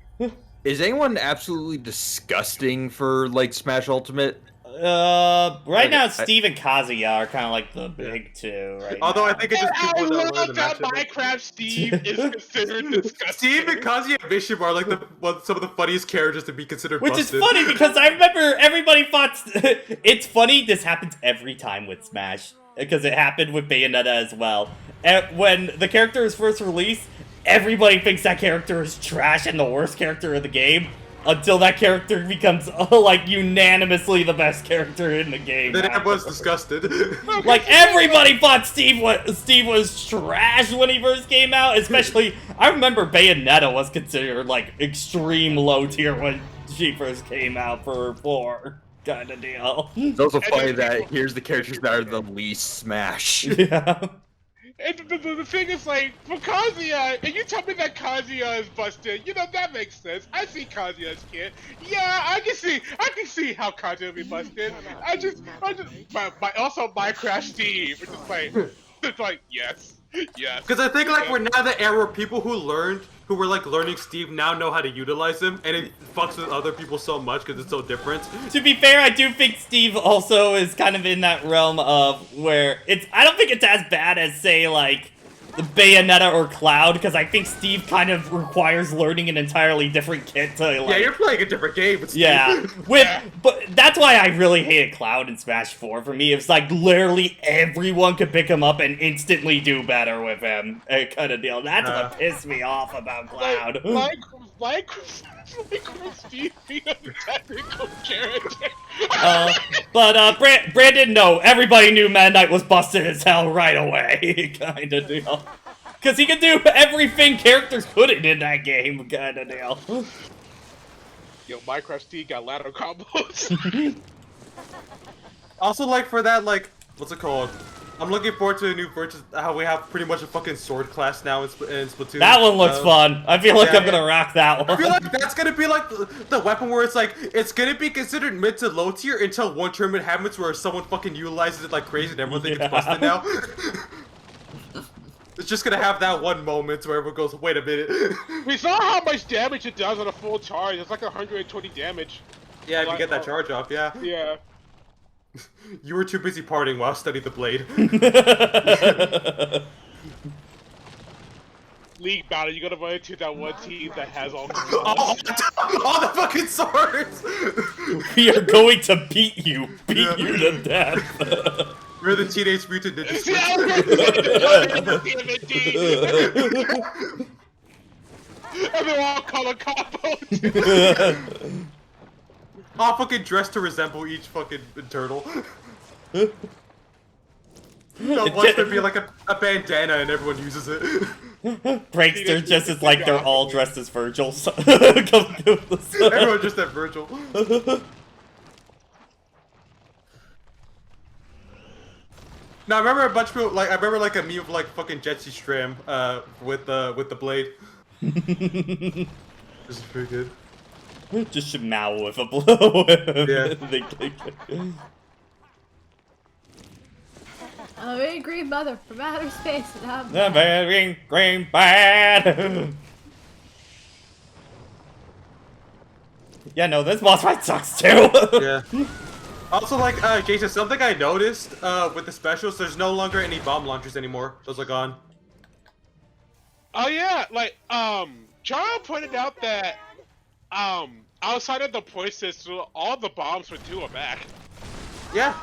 is anyone absolutely disgusting for like Smash Ultimate? Right now Steve and Kazuya are kind of like the big two. Right Although now. I think it's just I people that learn love the that matchup. Minecraft Steve is considered disgusting. Steve and Kazuya and Bishop are like some of the funniest characters to be considered Which busted. is funny because I remember everybody thought it's funny. This happens every time with Smash because it happened with Bayonetta as well. When the character is first released, everybody thinks that character is trash and the worst character in the game until that character becomes like unanimously the best character in the game. Then everyone's disgusted. Like everybody thought Steve was trash when he first came out. Especially, I remember Bayonetta was considered like extreme low tier when she first came out for 4 kind of deal. It's also funny that here's the characters that are the least Smash. Yeah. And the thing is, like, for Kazuya, and you tell me that Kazuya is busted, you know, that makes sense. I see Kazuya's kid. Yeah, I can see how Kazuya would be busted. But also Minecraft Steve, which is it's like, yes. Yes. Because I think like we're now the era where people who were like learning Steve now know how to utilize him, and it fucks with other people so much because it's so different. To be fair, I do think Steve also is kind of in that realm of where I don't think it's as bad as, say, like, the Bayonetta or Cloud, because I think Steve kind of requires learning an entirely different kit to, like... Yeah, you're playing a different game with Steve. Yeah, but that's why I really hated Cloud in Smash 4. For me, it was like literally everyone could pick him up and instantly do better with him, kind of deal. That's what pissed me off about Cloud. Like Steve being a technical character. But Brandon, no, everybody knew Mad Knight was busted as hell right away, kind of deal. Because he could do everything characters couldn't in that game, kind of deal. Yo, Minecraft Steve got ladder combos. Also, like, for that, like, what's it called? I'm looking forward to a new version, how we have pretty much a fucking sword class now in Splatoon. That one looks fun. I feel like I'm gonna rock that one. I feel like that's gonna be like the weapon where it's like, it's gonna be considered mid to low tier until one tournament happens where someone fucking utilizes it like crazy and everyone thinks it's busted now. It's just gonna have that one moment where everyone goes, wait a minute. We saw how much damage it does on a full charge. It's like 120 damage. Yeah, if you get that charge off, yeah. Yeah. You were too busy partying while studying the blade. League battle, you gotta run into that one team that has all all the fucking swords! We are going to beat you to death. We're the Teenage Mutant Ninja Turtles. And they're all color combos. All fucking dressed to resemble each fucking turtle. No, one's gonna be like a bandana and everyone uses it. Prankster just is like they're all dressed as Virgil. Everyone just at Virgil. Now I remember a bunch of people like a meme of like fucking Jetsi Stram with the blade. This is pretty good. Just Shimao with a blow. Yeah. I'm a very green mother from outer space. And I'm The very green bad. Yeah, no, this boss fight sucks too. Yeah. Also, like, Jason, something I noticed with the specials, there's no longer any bomb launchers anymore. Those are gone. Oh yeah, like John pointed out that outside of the point system, all the bombs for 2 are back. Yeah.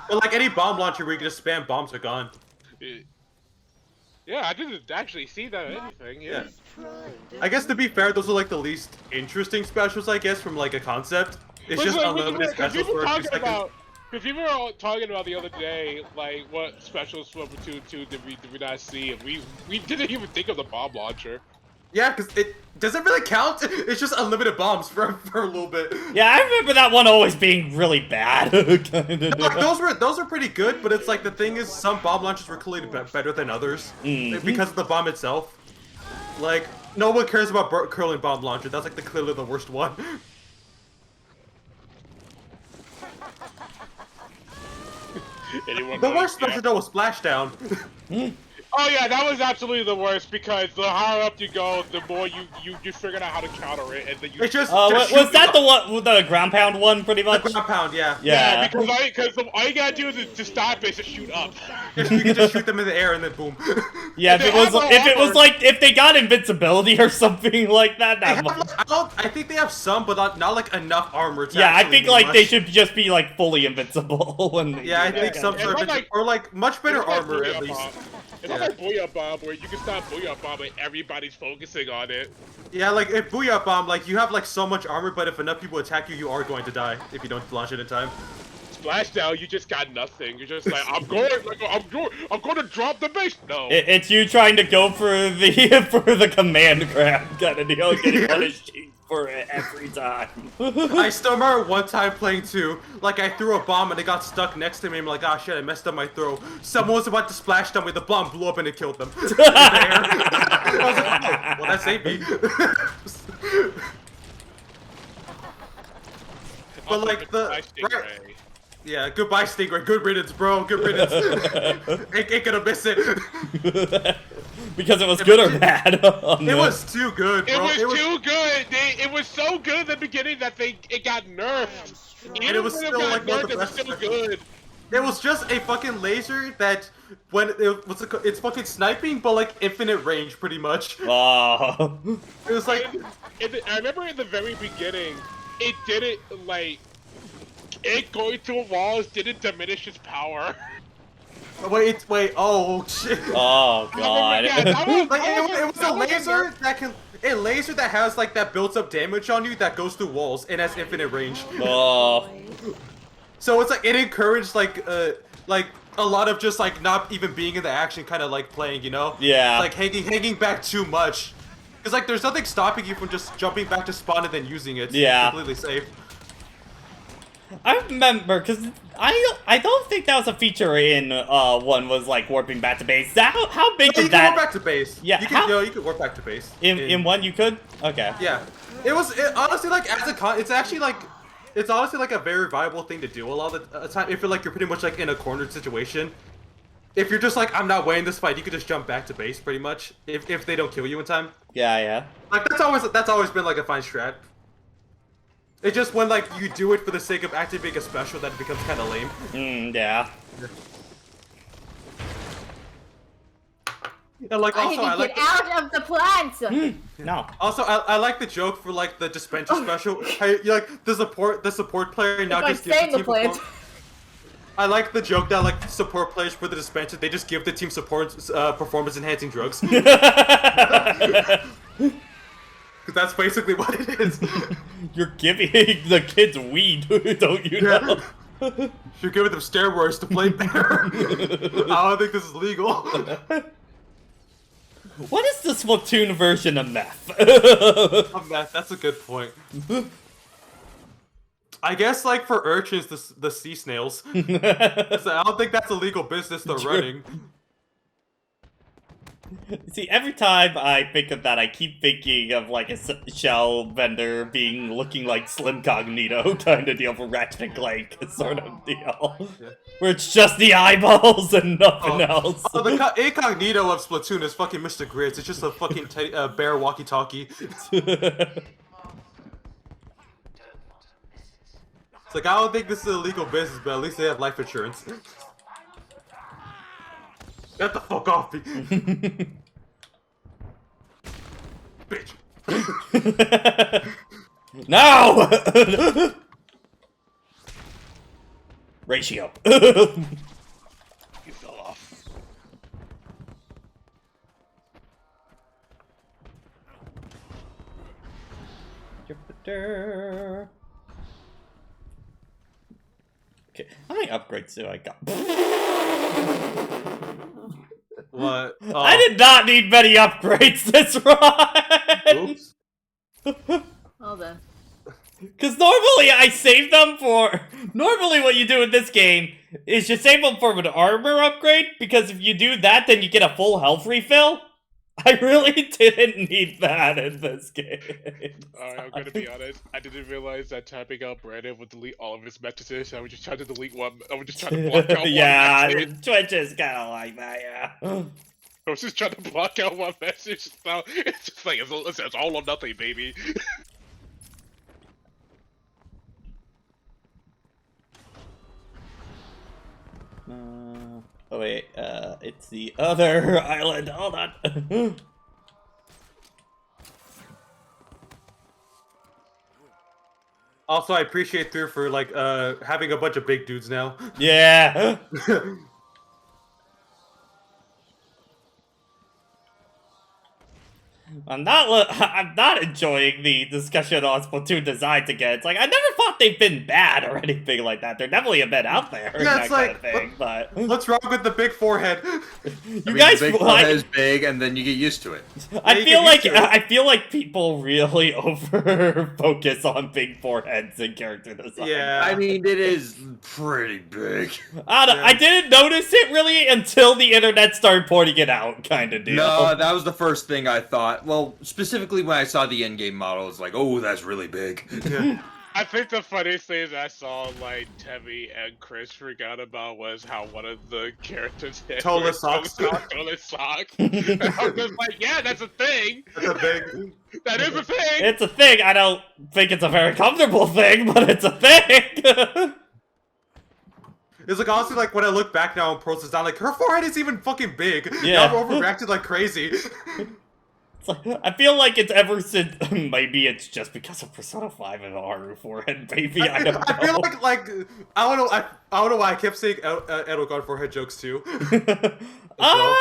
But like any bomb launcher where you can just spam bombs are gone. Yeah, I didn't actually see that or anything. Yeah. I guess to be fair, those are like the least interesting specials, I guess, from like a concept. It's just unlimited specials for a few seconds. Because people were all talking about the other day, like what specials from Platoon 2 did we not see, and we didn't even think of the bomb launcher. Yeah, because it doesn't really count. It's just unlimited bombs for a little bit. Yeah, I remember that one always being really bad. Like, those are pretty good, but it's like the thing is, some bomb launchers were clearly better than others because of the bomb itself. Like, no one cares about curling bomb launcher. That's like clearly the worst one. The worst special though was Splashdown. Oh yeah, that was absolutely the worst because the higher up you go, the more you figured out how to counter it, and then you. It's just. Was that the one, the ground pound one, pretty much? The ground pound, yeah. Yeah. Because all you gotta do is to stop it, just shoot up. You can just shoot them in the air and then boom. Yeah, if they got invincibility or something like that. I think they have some, but not like enough armor. To I think like much. they should just be like fully invincible when. They I think some sort of or like much better armor at least. It's not like Booyah Bomb where you can stop Booyah Bomb and everybody's focusing on it. Yeah, like if Booyah Bomb, like you have like so much armor, but if enough people attack you, you are going to die if you don't launch it in time. Splashdown, you just got nothing. You're just like, I'm going to drop the base. No. It's you trying to go for the command grab kind of deal, getting punished for it every time. I still remember one time playing 2, like I threw a bomb and it got stuck next to me. I'm like, ah shit, I messed up my throw. Someone was about to splash down with the bomb, blew up and it killed them. I was like, oh, well that saved me. But like yeah, goodbye Stingray, good riddance, bro, good riddance. Ain't gonna miss it. Because it was good or bad? It was too good, bro. It was too good. It was so good in the beginning that it got nerfed. And it was still like one of the best. Still good. It was just a fucking laser that it's fucking sniping, but like infinite range, pretty much. Oh. It was like I remember in the very beginning, it didn't like it going through walls didn't diminish its power. Wait, oh shit. Oh god. Yeah, it was a laser that has like that builds up damage on you that goes through walls and has infinite range. Oh. So it's like it encouraged like a lot of just like not even being in the action, kind of like playing, you know? Yeah. Like hanging back too much. Because like there's nothing stopping you from just jumping back to spawn and then using it. Yeah. It's completely safe. I remember, because I don't think that was a feature in one, was like warping back to base. How big is that? You can warp back to base. Yeah, you can warp back to base. In one you could? Okay. Yeah. It honestly like it's honestly like a very viable thing to do a lot of the time if you're pretty much like in a cornered situation. If you're just like, I'm not winning this fight, you could just jump back to base pretty much if they don't kill you in time. Yeah. Like that's always been like a fine strat. It's just when like you do it for the sake of activating a special that it becomes kind of lame. Yeah. And like also I like get out of the plant. No. Also, I like the joke for like the dispenser special. You like the support player now just gives the team I like the joke that like support players for the dispenser, they just give the team support performance enhancing drugs. Because that's basically what it is. You're giving the kids weed, don't you know? You're giving them steroids to play better. I don't think this is legal. What is the Splatoon version of meth? Of meth, that's a good point. I guess like for urchins, the sea snails. So I don't think that's a legal business they're running. See, every time I think of that, I keep thinking of like a shell vendor looking like Slim Cognito kind of deal for Ratchet and Clank sort of deal. Yeah. Where it's just the eyeballs and nothing else. Oh, the incognito of Splatoon is fucking Mr. Grits. It's just a fucking bear walkie-talkie. It's like, I don't think this is a legal business, but at least they have life insurance. Get the fuck off me. Bitch. No! Ratio. You fell off. Okay, how many upgrades do I got? What? Oh. I did not need many upgrades this run! Oops. Well then. Because normally I save them for... Normally what you do in this game is you save them for an armor upgrade, because if you do that, then you get a full health refill. I really didn't need that in this game. Alright, I'm gonna be honest. I didn't realize that typing out Brandon would delete all of his messages. I was just trying to delete one. I was just trying to block out Yeah, one message. Twitch is kind of like that, yeah. I was just trying to block out one message. So it's just like, it's all or nothing, baby. Oh wait, it's the other island. Hold on. Also, I appreciate Through for like having a bunch of big dudes now. Yeah. I'm not enjoying the discussion on Splatoon designs again. It's like, I never thought they've been bad or anything like that. They're definitely a bit out there, Yeah, that it's kind like, of thing, but... What's wrong with the big forehead? You guys, the big forehead is big, and then you get used to it. I feel like people really over focus on big foreheads and character design. Yeah. I mean, it is pretty big. I didn't notice it really until the internet started pointing it out, kind of deal. No, that was the first thing I thought. Well, specifically when I saw the in-game model, it's like, oh, that's really big. Yeah. I think the funniest things I saw, like, Temmie and Chris forgot about was how one of the characters had Toeless socks. Toeless socks. And I was just like, yeah, that's a thing. That's a big. That is a thing. It's a thing. I don't think it's a very comfortable thing, but it's a thing. It's like, honestly, like, when I look back now on Pearl's design, like, her forehead is even fucking big. Yeah. Now I'm overreacted like crazy. It's like, I feel like it's ever since... Maybe it's just because of Persona 5 and Haru forehead, maybe. I don't know. I feel like, I don't know. I don't know why I kept saying Edo got forehead jokes too. Yeah,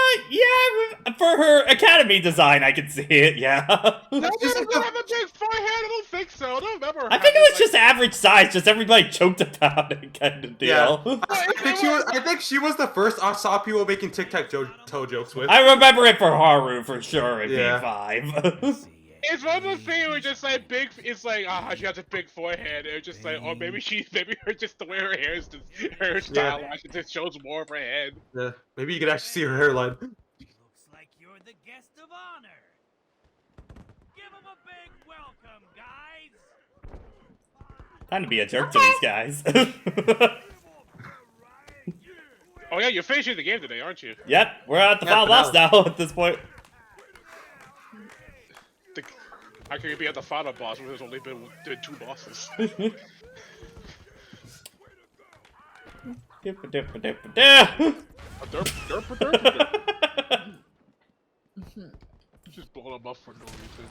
for her Academy design, I can see it, yeah. No, just have a big forehead. I don't think so. I don't remember. I think it was just average size, just everybody joked about it kind of deal. Yeah. I think she was the first I saw people making tic-tac-toe jokes with. I remember it for Haru for sure in Yeah. B5. It's one of those things where just like big. It's like she has a big forehead. It's just like, or maybe her just the way her hair is, her style just shows more of her head. Yeah. Maybe you could actually see her hairline. Looks like you're the guest of honor. Give him a big welcome, guys. Time to be a jerk to these guys. Oh yeah, you're finishing the game today, aren't you? Yep, we're at the final boss now at this point. How can you be at the final boss when there's only been 2 bosses? Just blow them up for no reason.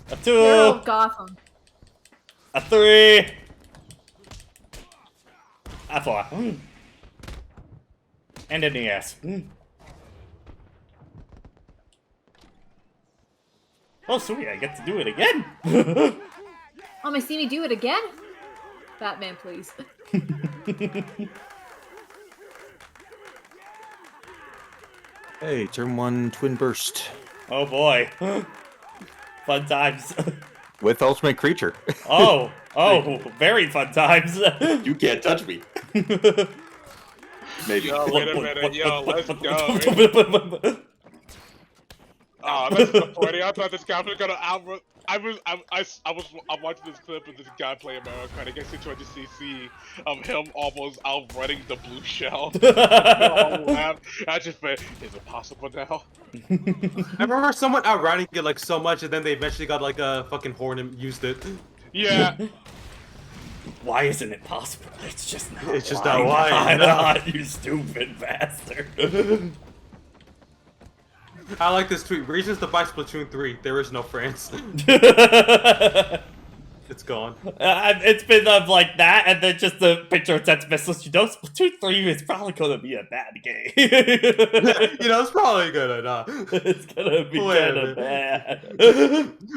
A 2. Hero of Gotham. A 3. A 4. And an ES. Oh, sweet, I get to do it again! Oh, my see me do it again? Batman, please. Hey, turn 1 twin burst. Oh boy. Fun times. With ultimate creature. Oh, very fun times. You can't touch me. Maybe. Yo, wait a minute. Yo, let's go. Oh, that's disappointing. I thought this guy was gonna out. I'm watching this clip of this guy play America, and I guess it's 200cc of him almost outrunning the blue shell. I just went, is it possible now? I remember someone outrunning it like so much, and then they eventually got like a fucking horn and used it. Yeah. Why isn't it possible? It's just not. It's just not why. Why not, you stupid bastard? I like this tweet. Reasons to buy Splatoon 3. There is no France. It's gone. It's been like that, and then just the picture of Sense Missiles. You know, Splatoon 3 is probably gonna be a bad game. You know, it's probably gonna not. It's gonna be kind of bad.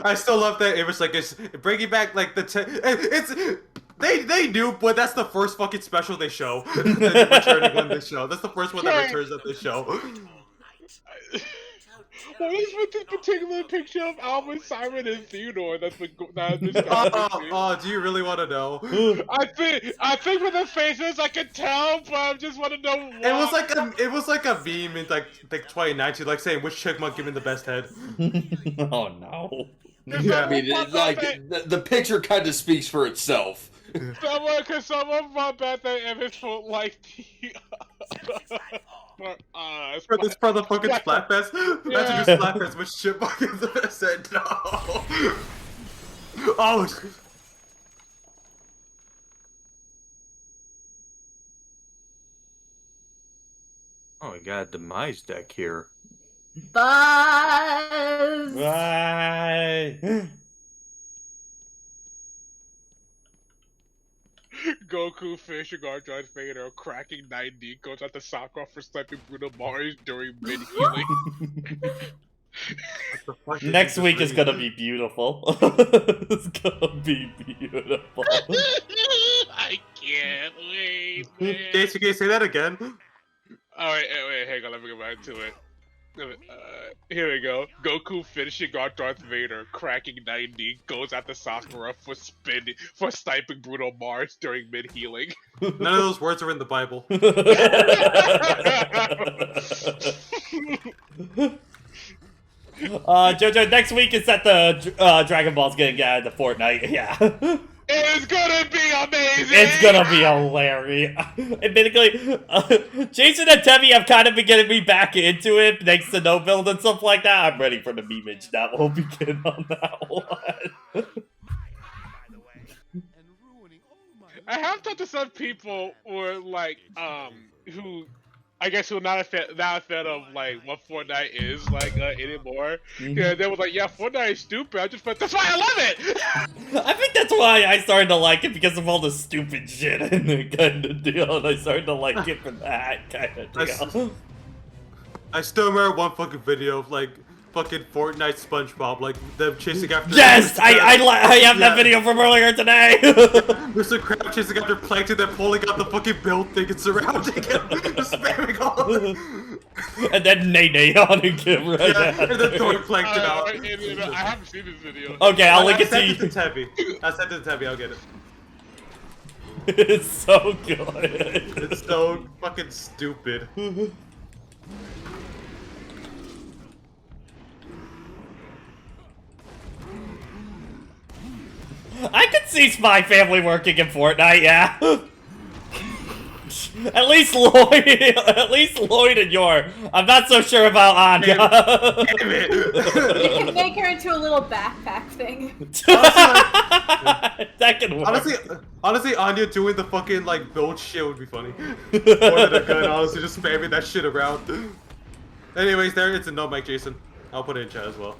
I still love that it was like it's bringing back like the it's. They knew, but that's the first fucking special they show. The returning one they show. That's the first one that returns that they show. What is with this particular picture of Alvin, Simon, and Theodore that's been do you really want to know? I think with the faces I can tell, but I just want to know why. It was like a meme in like 2019, like saying which chipmunk giving the best head. Oh no. Yeah. I mean, it's like the picture kind of speaks for itself. Someone brought back that image for like it's for the fucking Splatfest. Imagine your Splatfest with chipmunk is the best head. No. Oh. Oh, we got a demise deck here. Buzz! Bye! Goku finishing guard Darth Vader, cracking 90, goes out the sock off for sniping Bruno Mars during mid-healing. Next week is gonna be beautiful. It's gonna be beautiful. I can't wait, man. Casey, can you say that again? Alright, wait, hang on, let me go back to it. Here we go. Goku finishing guard Darth Vader, cracking 90, goes at the Sakura for sniping Bruno Mars during mid-healing. None of those words are in the Bible. Jojo, next week is that the Dragon Ball's gonna get out of the Fortnite. Yeah. It's gonna be amazing! It's gonna be hilarious. Admittedly, Jason and Tevy have kind of been getting me back into it thanks to No Build and stuff like that. I'm ready for the memeage now. We'll begin on that one. I have talked to some people who are like, who I guess who are not a fan of like what Fortnite is like anymore. Yeah, they were like, yeah, Fortnite is stupid. I just went, that's why I love it. I think that's why I started to like it, because of all the stupid shit and the kind of deal, and I started to like it for that kind of deal. I still remember one fucking video of like fucking Fortnite SpongeBob, like them chasing after. Yes, I have that video from earlier today. Mr. Crab chasing after Plankton, then pulling out the fucking build thing and surrounding him, just spamming all of them. And then Nene on him, right? Yeah, and then throwing Plankton out. I haven't seen this video. Okay, I'll link it to you. I sent it to Tevy, I'll get it. It's so good. It's so fucking stupid. I could see Spy Family working in Fortnite, yeah. At least Lloyd and Yor. I'm not so sure about Anya. Damn it. You can make her into a little backpack thing. That can work. Honestly, Anya doing the fucking like build shit would be funny. More than a gun, honestly, just spamming that shit around. Anyways, there it's a no mic, Jason. I'll put it in chat as well.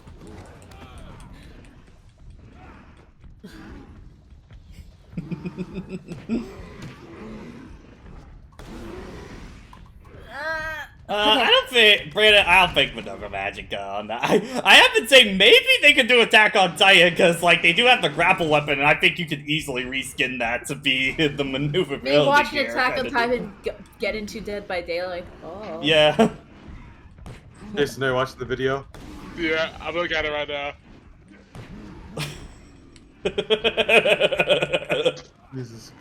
I don't think, Brandon, I don't think Maneuver Magic on that. I have been saying maybe they could do Attack on Titan, because like they do have the grapple weapon, and I think you could easily reskin that to be the maneuverability. Me watching Attack on Titan get into Dead by Daylight. Oh. Yeah. Jason, are you watching the video? Yeah, I'm looking at it right now. Jesus.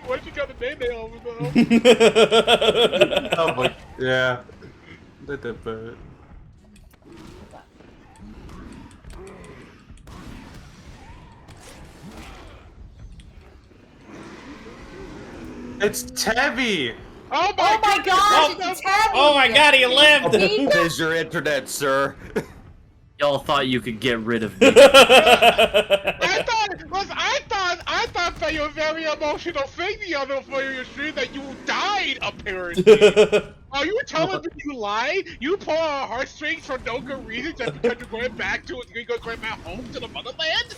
Why'd you got the name over though? Oh my, yeah. Let that bird. It's Tevi! Oh Oh my gosh, it's Tabby! Oh my god, he lived! There's your internet, sir. Y'all thought you could get rid of me. I thought that you were very emotional thing the other for your stream that you died apparently. Are you telling me you lied? You pull our heartstrings for no good reason just because you're going back home to the motherland?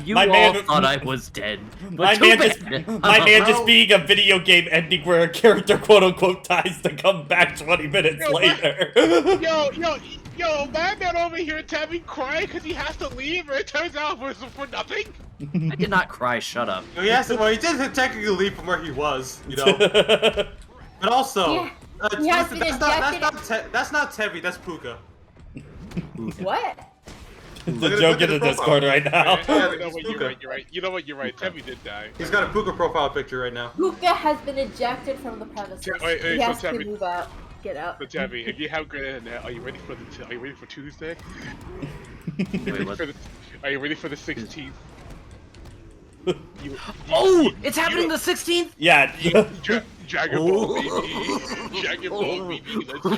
You all thought I was dead. My man just being a video game ending where a character quote unquote dies to come back 20 minutes later. Yo, my man over here Tabby crying because he has to leave and it turns out it was for nothing? I did not cry, shut up. Yes, well, he did technically leave from where he was, you know. But also, listen, that's not Tevi, that's Puka. What? The joke in the Discord right now. You're right. You know what? You're right. Tevi did die. He's got a Puka profile picture right now. Puka has been ejected from the premises. He has to move out. Get out. So Tevi, if you have good internet, are you ready for Tuesday? Wait, what? Are you ready for the 16th? It's happening the 16th? Yeah. Dragon Ball, baby. Dragon Ball, baby.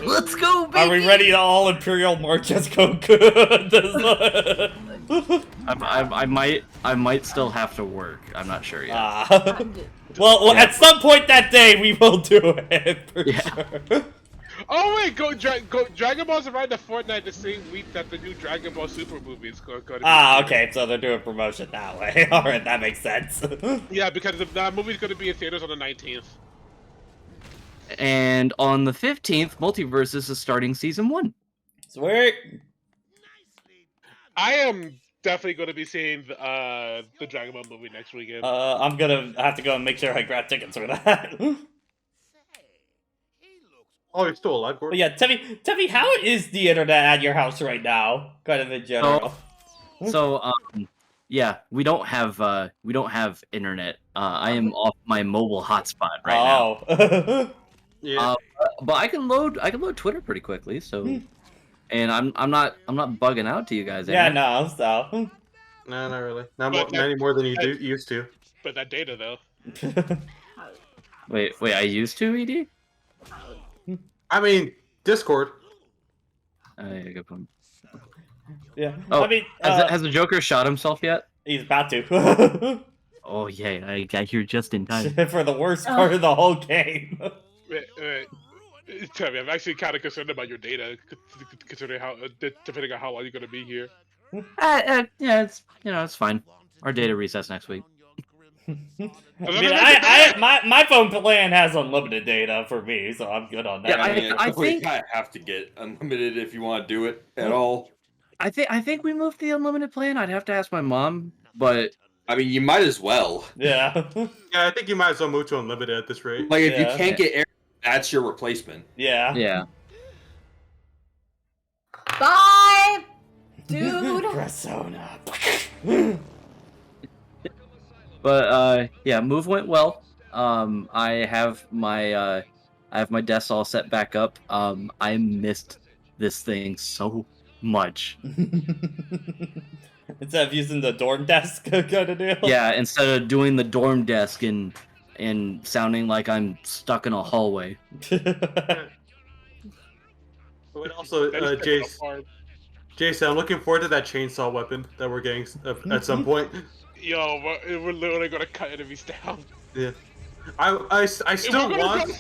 Let's go, baby. Are we ready to all Imperial March? Let's go good. I might still have to work. I'm not sure yet. Well, at some point that day we will do it for sure. Oh wait, Dragon Ball's around the Fortnite the same week that the new Dragon Ball Super movie is going to be. Okay, so they're doing promotion that way. Alright, that makes sense. Yeah, because the movie's going to be in theaters on the 19th. And on the 15th, Multiverses is starting season 1. Sweet. I am definitely going to be seeing the Dragon Ball movie next weekend. I'm gonna have to go and make sure I grab tickets for that. Oh, you're still alive, Gordon? But yeah, Tevi, how is the internet at your house right now? Kind of in general. Yeah, we don't have internet. I am off my mobile hotspot right now. Yeah. But I can load Twitter pretty quickly, so and I'm not bugging out to you guys. Yeah, no, so. No, not really. Not any more than you used to. But that data though. Wait, I used to, ED? I mean, Discord. Yeah, good point. Yeah. Oh, I mean, has the Joker shot himself yet? He's about to. Oh, yay. I got here just in time. For the worst part of the whole game. Tell me, I'm actually kind of concerned about your data, considering depending on how long you're going to be here. Yeah, it's fine. Our data resets next week. I mean, my phone plan has unlimited data for me, so I'm good on that. Yeah, I think you kind of have to get unlimited if you want to do it at all. I think we moved the unlimited plan. I'd have to ask my mom, but I mean, you might as well. Yeah. Yeah, I think you might as well move to unlimited at this rate. Like, if you can't get air, that's your replacement. Yeah. Yeah. Bye, dude. Persona. But yeah, move went well. I have my desk all set back up. I missed this thing so much. Instead of using the dorm desk kind of deal. Yeah, instead of doing the dorm desk and sounding like I'm stuck in a hallway. But also, Jason, I'm looking forward to that chainsaw weapon that we're getting at some point. Yo, we're literally gonna cut enemies down. Yeah. I still want.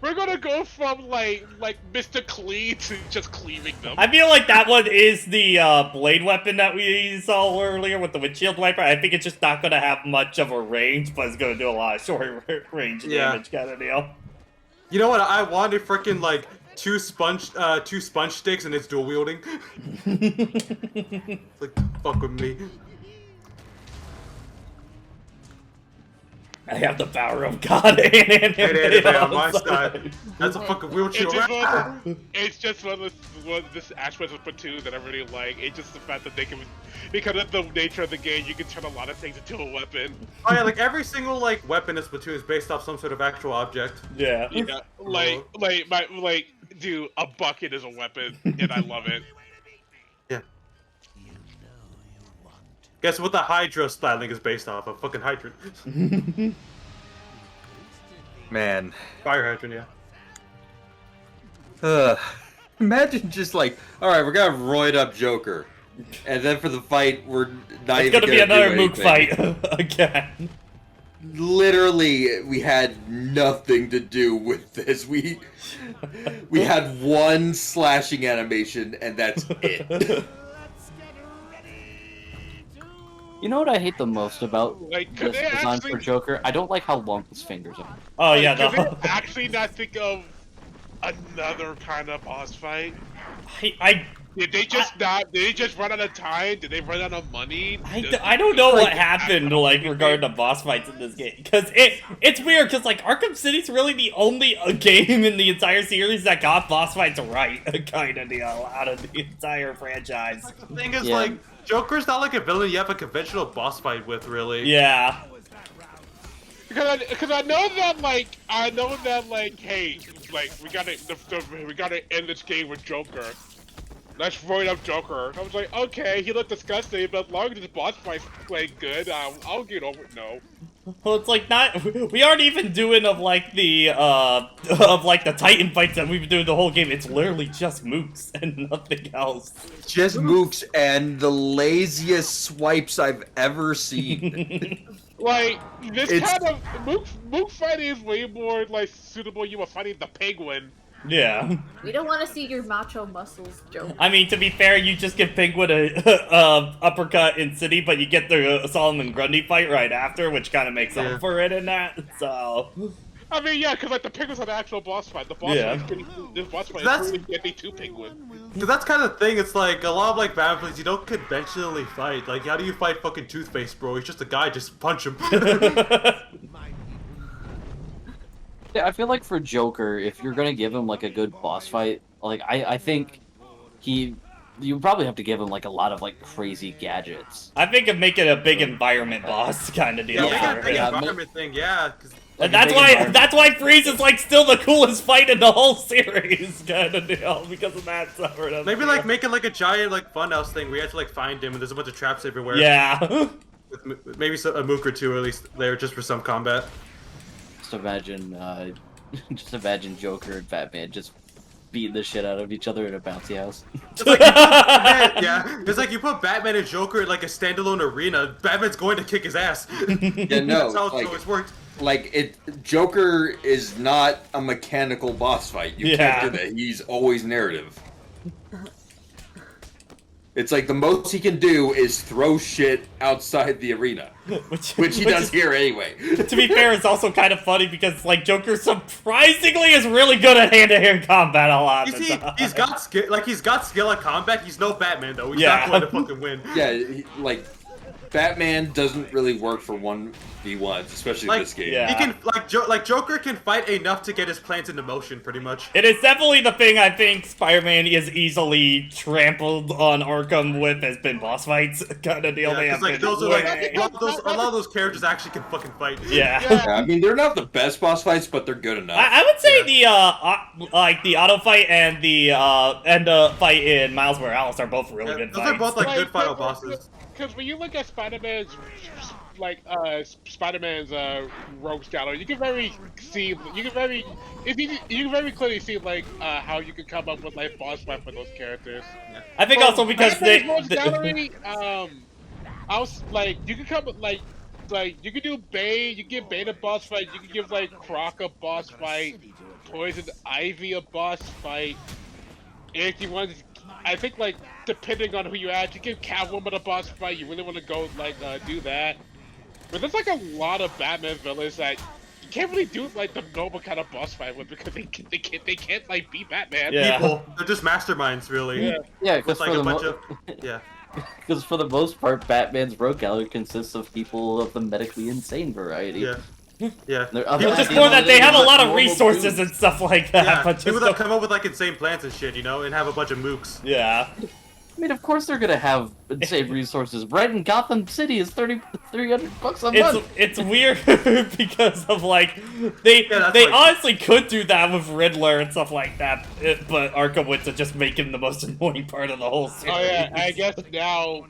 We're gonna go from like Mr. Clean to just cleaving them. I feel like that one is the blade weapon that we saw earlier with the windshield wiper. I think it's just not gonna have much of a range, but it's gonna do a lot of short range damage kind of deal. You know what? I wanted freaking like two sponge sticks and it's dual wielding. Like fuck with me. I have the power of God and Hey, on my side. That's a fucking wheelchair. It's just one of this aspect of Splatoon that I really like. It's just the fact that they can, because of the nature of the game, you can turn a lot of things into a weapon. Oh yeah, like every single like weapon in Splatoon is based off some sort of actual object. Yeah. Yeah, dude, a bucket is a weapon, and I love it. Yeah. Guess what the Hydra styling is based off of? Fucking hydrant. Man. Fire hydrant, yeah. Imagine just like, alright, we're gonna roid up Joker. And then for the fight, we're not It's even gonna be another Mook anything. fight again. Literally, we had nothing to do with this. We had one slashing animation, and that's it. You know what I hate the most about Like, could this they design actually- for Joker? I don't like how long his fingers are. Oh yeah, Could no. they actually not think of another kind of boss fight? Did they just not? Did they just run out of time? Did they run out of money? I don't know what happened, like, regarding the boss fights in this game. Because it's weird, because, like, Arkham City's really the only game in the entire series that got boss fights right, kind of deal, out of the entire franchise. The thing is, like, Joker's not like a villain you have a conventional boss fight with, really. Yeah. Because I know that, like, hey, like, we gotta end this game with Joker. Let's void up Joker. I was like, okay, he looked disgusting, but as long as his boss fight's played good, I'll get over it. No. Well, it's like not. We aren't even doing of like the Titan fights that we've been doing the whole game. It's literally just mooks and nothing else. Just mooks and the laziest swipes I've ever seen. Like, this kind of mook fighting is way more like suitable. You were fighting the penguin. Yeah. We don't want to see your macho muscles, Joe. I mean, to be fair, you just give Penguin a uppercut in City, but you get the Solomon Grundy fight right after, which kind of makes up for it in that. So. I mean, yeah, because like the penguin's an actual boss fight. The boss fight is pretty. This boss fight is really getting to penguin. Because that's kind of the thing. It's like a lot of like Batmans, you don't conventionally fight. Like, how do you fight fucking Toothpaste, bro? He's just a guy. Just punch him. Yeah, I feel like for Joker, if you're gonna give him like a good boss fight, like I think you probably have to give him like a lot of like crazy gadgets. I think of making a big environment boss kind of deal. Yeah, big environment thing, yeah. And that's why Freeze is like still the coolest fight in the whole series, kind of deal, because of that sort of. Maybe like making like a giant like funhouse thing where you have to like find him and there's a bunch of traps everywhere. Yeah. With maybe a mook or two at least there just for some combat. Just imagine Joker and Batman just beating the shit out of each other in a bouncy house. It's like it's like you put Batman and Joker in like a standalone arena. Batman's going to kick his ass. Yeah, no, that's how it's like, always worked. Like Joker is not a mechanical boss fight. You can't do that. He's always narrative. It's like the most he can do is throw shit outside the arena, which he does here anyway. To be fair, it's also kind of funny because like Joker surprisingly is really good at hand-to-hand combat a lot. You see, he's got skill at combat. He's no Batman though. He's not going to fucking win. Yeah, like Batman doesn't really work for 1v1s, especially like, this game. Yeah. He can Joker can fight enough to get his plans into motion, pretty much. It is definitely the thing I think Spider-Man is easily trampled on Arkham with has been boss fights kind of deal. Yeah, like those are like a lot of those characters actually can fucking fight. Yeah. I mean, they're not the best boss fights, but they're good enough. I would say the auto fight and the fight in Miles Morales are both really good those fights. are both like good final bosses. Because when you look at Spider-Man's rogues gallery, you can very clearly see like how you can come up with like boss fight for those characters. Yeah. I think also because rogues gallery, you can come like you can do Bane, you can give Bane a boss fight, you can give like Croc a boss fight, Poison Ivy a boss fight. If you want, I think like depending on who you add, you give Catwoman a boss fight. You really want to go like do that. But there's like a lot of Batman villains that you can't really do like the normal kind of boss fight with because they can't like beat Batman. Yeah. People, they're just masterminds, really. Yeah, because like for the most part, Batman's rogue gallery consists of people of the medically insane variety. Yeah. Yeah. It's just more that they have a lot of resources and stuff like that. Yeah, But just people that don't- come up with like insane plans and shit, you know, and have a bunch of mooks. Yeah. I mean, of course they're gonna have insane resources. Rent in Gotham City is $300 a month. It's weird because of like they honestly could do that with Riddler and stuff like that, but Arkham went to just make him the most annoying part of the whole series. Oh yeah, I guess now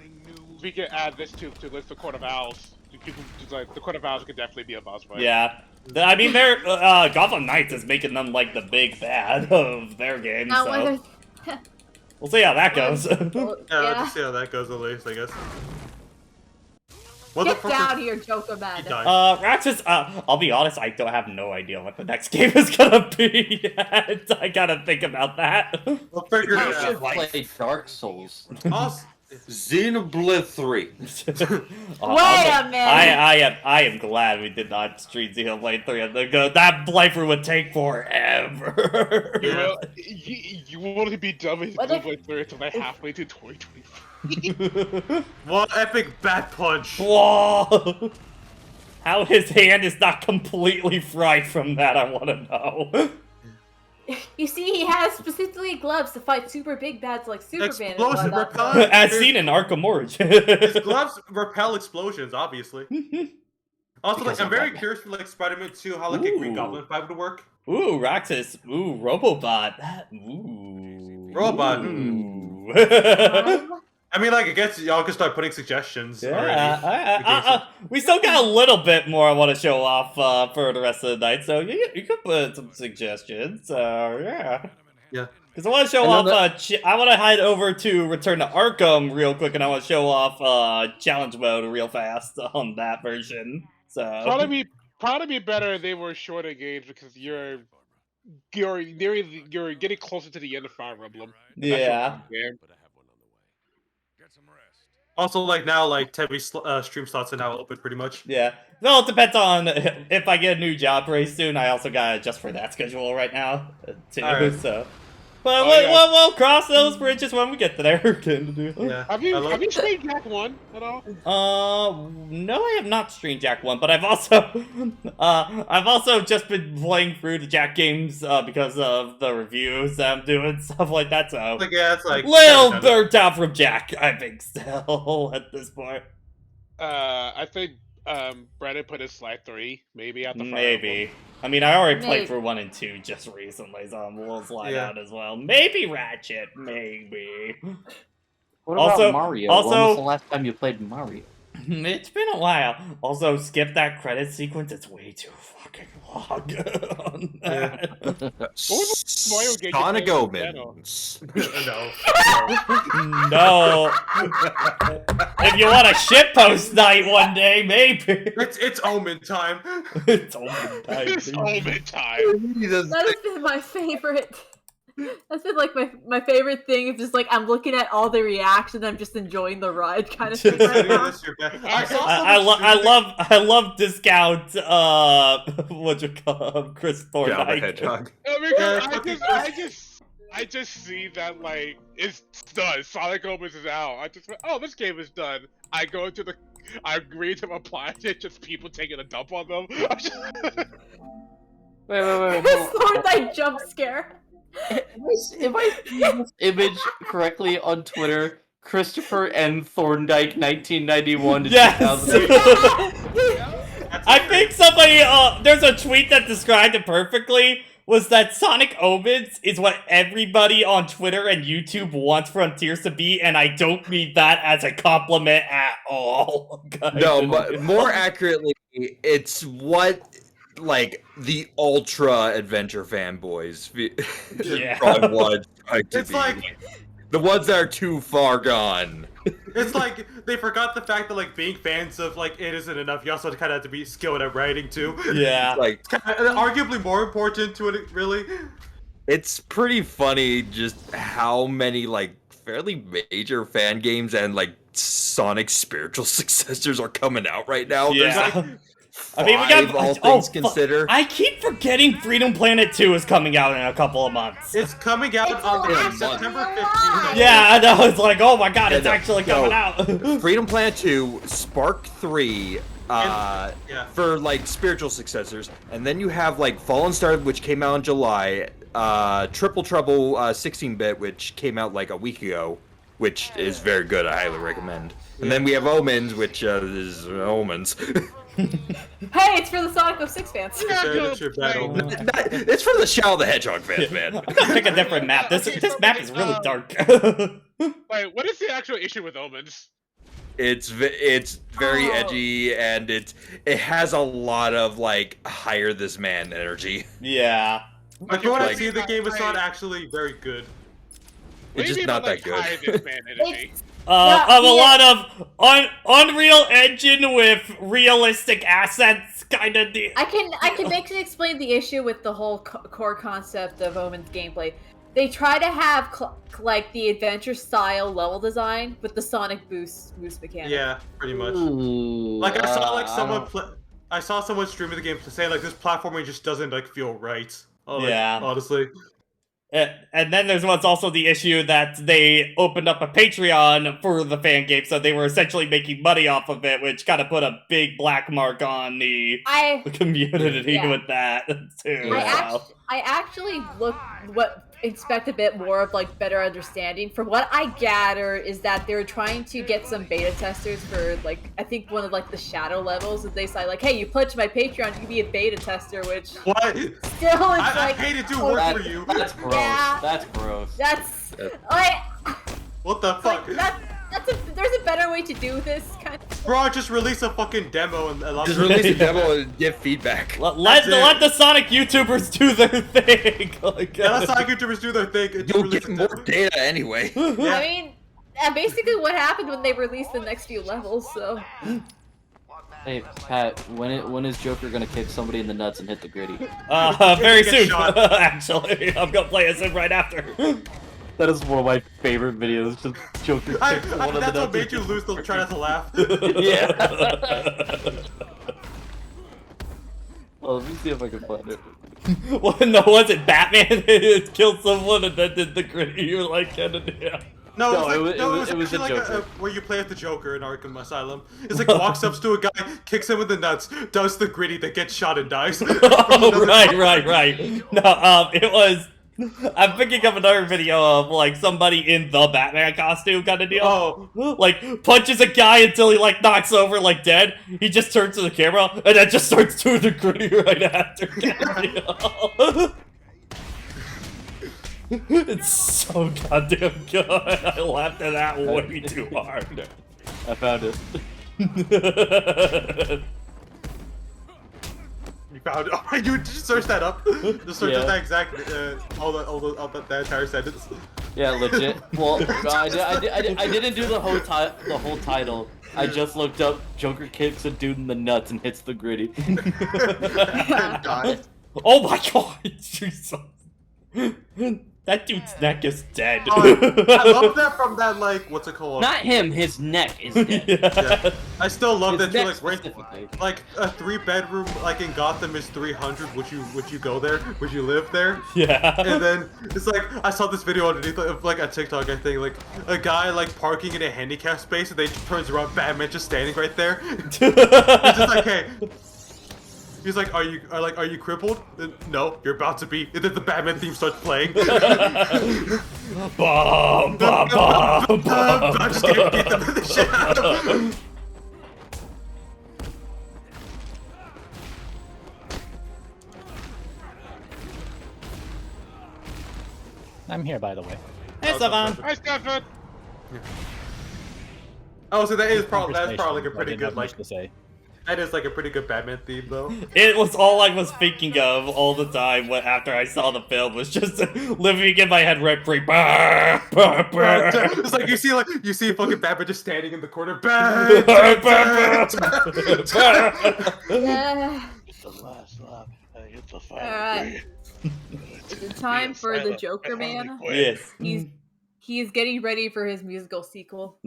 we can add this to list the Court of Owls. People like the Court of Owls could definitely be a boss fight. Yeah. I mean, they're Gotham Knights is making them like the big bad of their game. Now, So whether we'll see how that goes. Yeah, let's just see how that goes at least, I guess. What Get down here, Joker man. Raxus, I'll be honest, I don't have no idea what the next game is gonna be yet. I gotta think about that. We'll figure You it should out. play Dark Souls. Xenoblade 3. Wait a minute. I am glad we did not stream Xenoblade 3 on the go. That playthrough would take forever. You want to be done with Xenoblade 3 until like halfway to 2023. One epic bat punch. Whoa! How his hand is not completely fried from that, I want to know. You see, he has specifically gloves to fight super big bats like Superman. Explosion repellent. As seen in Arkham Origin. His gloves repel explosions, obviously. Also, like, I'm very curious for like Spider-Man 2 how like a Green Goblin fight would work. Ooh, Roxas. Ooh, Robobot. Ooh. Robot. Ooh. I mean, like, I guess y'all can start putting suggestions already. We still got a little bit more I want to show off for the rest of the night, so you could put some suggestions. Yeah. Yeah. Because I want to show off. I want to head over to Return to Arkham real quick, and I want to show off challenge mode real fast on that version. So probably be better if they were shorter games because you're getting closer to the end of Fire Emblem. Yeah. Also, like now, like Tevi stream slots are now open pretty much. Yeah. Well, it depends on if I get a new job very soon. I also gotta adjust for that schedule right now too. Right. So, but we'll cross those bridges when we get to there. Yeah. Have you streamed Jack 1 at all? No, I have not streamed Jack 1, but I've also just been playing through the Jack games because of the reviews that I'm doing, stuff like that. So, Like, yeah, it's like little burnt out from Jack, I think, still at this point. I think Brandon put his Slide 3 maybe at the Fire Maybe. Emblem. I mean, I already played through 1 and 2 just recently, so I'm a little slide out as well. Maybe Ratchet, maybe. What about Mario? When was the last time you played Mario? It's been a while. Also, skip that credit sequence. It's way too fucking long. On that. Sonic Omens. No. If you want a shitpost night one day, maybe. It's Omen time. It's Omen time. It's Omen time. That has been my favorite. That's been like my favorite thing. It's just like I'm looking at all the reactions. I'm just enjoying the ride, kind of thing. Right now. I love discount. What you call him, Chris Thorndyke. Hedgehog. I just see that like it's done. Sonic Omens is out. I just went, oh, this game is done. I agree to apply to just people taking a dump on them. Wait. Chris Thorndyke jump scare. If I see this image correctly on Twitter, Christopher N. Thorndyke, 1991 to 2008. I think somebody, there's a tweet that described it perfectly, was that Sonic Omens is what everybody on Twitter and YouTube wants Frontiers to be, and I don't mean that as a compliment at all. No, more accurately, it's what like the ultra adventure fanboys probably want to be. Like the ones that are too far gone. It's like they forgot the fact that like being fans of like it isn't enough. You also kind of have to be skilled at writing too. Yeah, like arguably more important to it. Really, it's pretty funny just how many like fairly major fan games and like Sonic spiritual successors are coming out right now. Yeah. I mean, we got all things considered. I keep forgetting Freedom Planet 2 is coming out in a couple of months. It's coming out on September 15th. Yeah, I know. It's like, oh my god, it's actually coming out. Freedom Planet 2, Spark 3, for like spiritual successors, and then you have like Fallen Star, which came out in July, Triple Trouble 16-bit, which came out like a week ago, which is very good. I highly recommend. And then we have Omens, which is Omens. Hey, it's for the Sonic 06 fans. It's for the Shadow the Hedgehog fans, man. I'm gonna pick a different map. This map is really dark. Wait, what is the actual issue with Omens? It's very edgy, and it has a lot of like hire this man energy. Yeah. Like from what I see, the game is not actually very good. It's just not that good. A lot of Unreal Engine with realistic assets, kind of. I can basically explain the issue with the whole core concept of Omen's gameplay. They try to have like the adventure style level design with the Sonic boost mechanic. Yeah, pretty much. Like I saw like someone streaming the game saying like this platforming just doesn't like feel right. Yeah, honestly. And then there's also the issue that they opened up a Patreon for the fan game, so they were essentially making money off of it, which kind of put a big black mark on the community with that too. I actually expect a bit more of like better understanding. From what I gather is that they're trying to get some beta testers for like I think one of like the shadow levels. That they say like, hey, you pledge my Patreon, you can be a beta tester. Which what? Still, it's I hate to do work for you. That's gross. Yeah, that's gross. That's like. What the fuck? There's a better way to do this kind of. Bro, just release a fucking demo and just release a demo and give feedback. Let the Sonic YouTubers do their thing. Let Sonic YouTubers do their thing. You'll get more data anyway. I mean, basically what happened when they released the next few levels. So. Hey Pat, when is Joker gonna kick somebody in the nuts and hit the gritty? Very soon. Actually, I'm gonna play as him right after. That is one of my favorite videos. Just Joker kicks one of the nuts. That's what made you lose. They'll try not to laugh. Yeah. Well, let me see if I can find it. Well, no, was it Batman? It killed someone and then did the gritty. You were like, yeah. No, it was like where you play with the Joker in Arkham Asylum. It's like walks up to a guy, kicks him in the nuts, does the gritty, that gets shot and dies. Oh, right. No, it was. I'm picking up another video of like somebody in the Batman costume kind of deal. Oh, like punches a guy until he like knocks over like dead. He just turns to the camera and then just starts doing the gritty right after. It's so goddamn good. I laughed at that way too hard. I found it. You found it? Oh, you just search that up? Just search that exact, that entire sentence? Yeah, legit. Well, I didn't do the whole title. I just looked up Joker kicks a dude in the nuts and hits the gritty. Oh my god, Jesus. That dude's neck is dead. I love that from that, like, what's it called? Not him, his neck is dead. Yeah. I still love that too, like a 3-bedroom like in Gotham is 300. Would you go there? Would you live there? Yeah. And then it's like I saw this video underneath of like a TikTok, I think, like a guy like parking in a handicap space and they just turns around, Batman just standing right there. He's just like, hey. He's like, are you crippled? No, you're about to be. And then the Batman theme starts playing. I just can't beat them in the shit out of them. I'm here, by the way. Hey, Stefan. Hi, Stefan. Oh, so that's probably like a pretty good like. To say. That is like a pretty good Batman theme, though. It was all I was thinking of all the time after I saw the film, was just living in my head rent free. It's like you see fucking Batman just standing in the corner. It's the last lap. It's the final. Is it time for the Joker Man? Yes. He's getting ready for his musical sequel.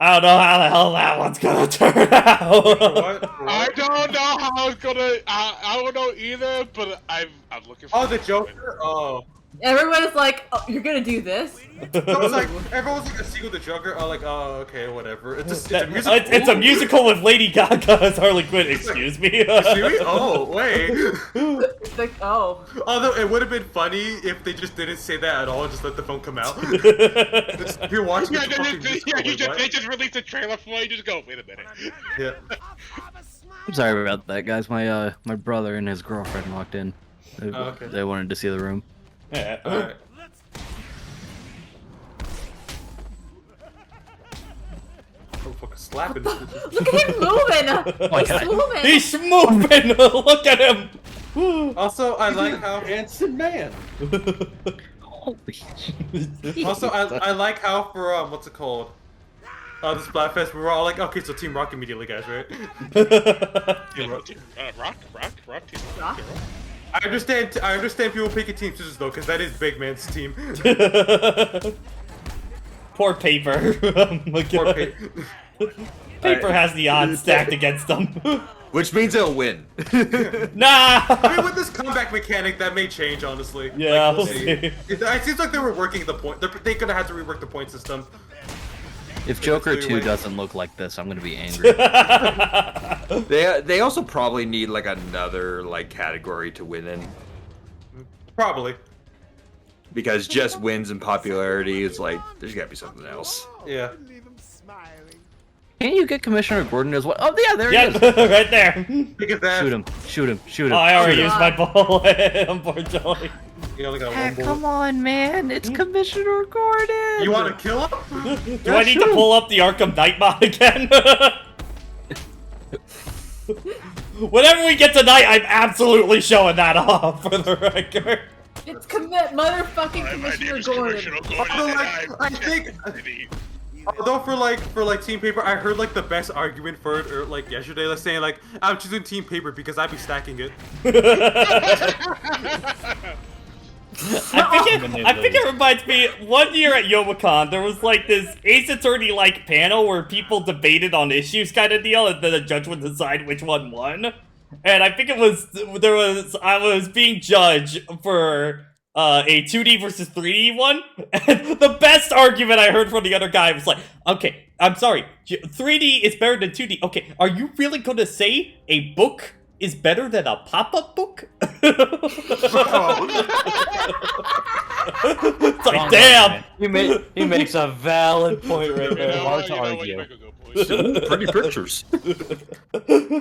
I don't know how the hell that one's gonna turn out. What? I don't know how it's gonna. I don't know either, but I'm looking for. Oh, the Joker. Oh. Everyone's like, oh, "You're gonna do this?" So it's like everyone's like a sequel to Joker. Oh, like, oh, okay, whatever. It's a musical. It's a musical with Lady Gaga as Harley Quinn. Excuse me. Oh, wait. It's like, oh. Although it would have been funny if they just didn't say that at all, just let the film come out. If you're watching Yeah, the fucking musical, they just released a trailer for it. You just go, wait a minute. Yeah. I'm sorry about that, guys. My my brother and his girlfriend walked in. Okay. They wanted to see the room. Yeah. Alright. Oh, fucking slapping. Look at him moving! Oh my God. Moving. He's moving. Look at him. Also, I like how handsome man. Also, I like how for what's it called? This Splatfest, we were all like, okay, so Team Rock immediately, guys, right? Team Rock. Rock, Team Rock? I understand people picking Team Scissors though, because that is Big Man's team. Poor Paper. Poor Paper. Paper has the odds stacked against them. Which means they'll win. Nah! I mean, with this comeback mechanic, that may change, honestly. Yeah, like, we'll see. It seems like they were working the point. They're gonna have to rework the point system. If Joker 2 doesn't look like this, I'm gonna be angry. They also probably need like another like category to win in. Probably. Because just wins in popularity is like there's gotta be something else. Yeah. Can't you get Commissioner Gordon as well? Oh yeah, there he is. Right there. Look at that. Shoot him! Shoot him! Shoot him! Oh, I already used my bullet, unfortunately. You only got Hey, one bullet. come on, man! It's Commissioner Gordon. You want to kill him? Do I need to pull up the Arkham Knight mod again? Whenever we get to night, I'm absolutely showing that off for the record. It's motherfucking Commissioner Gordon. Although, like, I think, although for like Team Paper, I heard like the best argument for it, or like yesterday, let's say like I'm choosing Team Paper because I'd be stacking it. I think it reminds me, one year at Youmacon, there was like this Ace Attorney like panel where people debated on issues kind of deal, and then the judge would decide which one won. And I think I was being judged for a 2D versus 3D one, and the best argument I heard from the other guy was like, okay, I'm sorry, 3D is better than 2D. Okay, are you really gonna say a book is better than a pop-up book? It's like, damn! He makes a valid point right there. Hard to argue. Pretty pictures.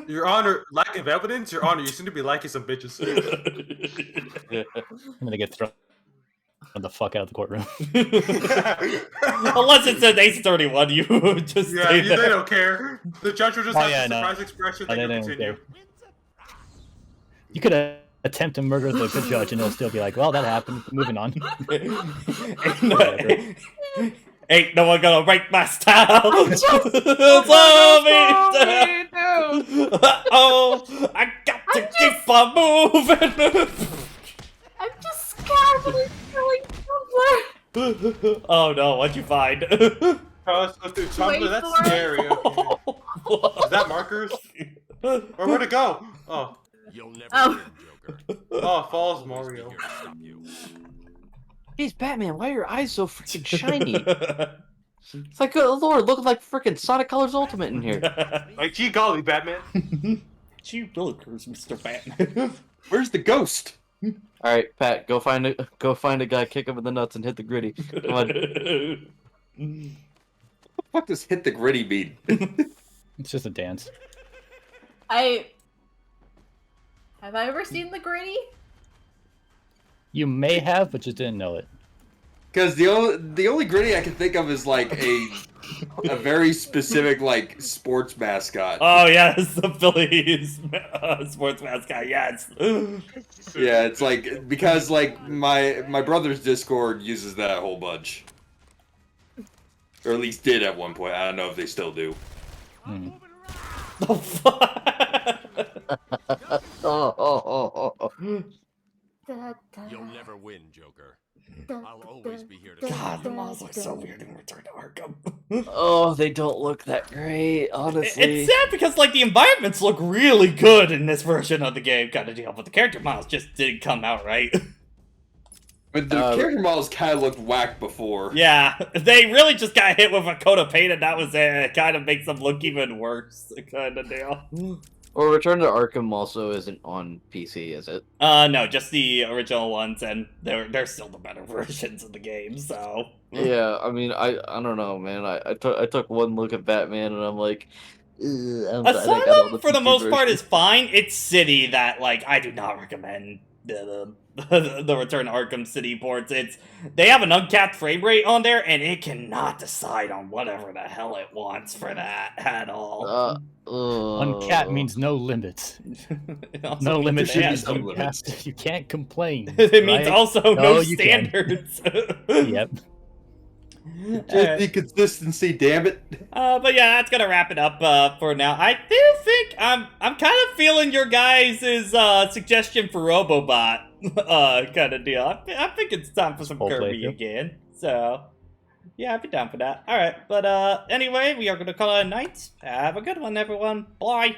Your Honor, lack of evidence? Your Honor, you seem to be liking some bitches. I'm gonna get thrown the fuck out of the courtroom. Unless it's an Ace 31, you just Yeah, stay they there. don't care. The judge will just have a surprise no. expression, Oh, then they you'll don't continue. care. You could attempt to murder the good judge and he'll still be like, well, that happened. Moving on. Ain't no one gonna break my style. Uh-oh, I got to keep on moving. I'm just casually killing someone. Oh no, what'd you find? Oh, Tumblr, that's scary. Okay. Is that markers? Where'd it go? Oh. You'll never Oh. win, Joker. Oh, Falls Mario. Jeez, Batman, why are your eyes so freaking shiny? It's like, oh Lord, look like freaking Sonic Colors Ultimate in here. Like, gee golly, Batman. Gee willikers, Mr. Batman. Where's the ghost? All right, Pat, go find a guy, kick him in the nuts, and hit the gritty. Come on. What the fuck does hit the gritty mean? It's just a dance. Have I ever seen the Gritty? You may have, but just didn't know it. Because the only gritty I can think of is like a very specific like sports mascot. Oh yes, the Phillies sports mascot. Yes. Yeah, it's like because like my brother's Discord uses that a whole bunch, or at least did at one point. I don't know if they still do. The fuck? Oh. You'll never never win, Joker. I'll always be here to God, the models look so weird in Return to Arkham. Oh, they don't look that great, honestly. It's sad because, like, the environments look really good in this version of the game, kind of deal, but the character models just didn't come out right. But the character models kind of looked whack before. Yeah, they really just got hit with a coat of paint and that was it. It kind of makes them look even worse, kind of deal. Or Return to Arkham also isn't on PC, is it? No, just the original ones, and they're still the better versions of the game, so... Yeah, I mean, I don't know, man. I took one look at Batman, and I'm like... Asylum, for the most part, is fine. It's City that, like, I do not recommend the Return to Arkham City ports. They have an uncapped frame rate on there, and it cannot decide on whatever the hell it wants for that at all. Uncapped means no limits. No limits. You can't complain. It means also no standards. Yep. Just the consistency, damn it. But yeah, that's gonna wrap it up for now. I do think I'm kind of feeling your guys' suggestion for Robobot kind of deal. I think it's time for some Kirby again. So yeah, I'd be down for that. All right, but anyway, we are gonna call it a night. Have a good one, everyone. Bye.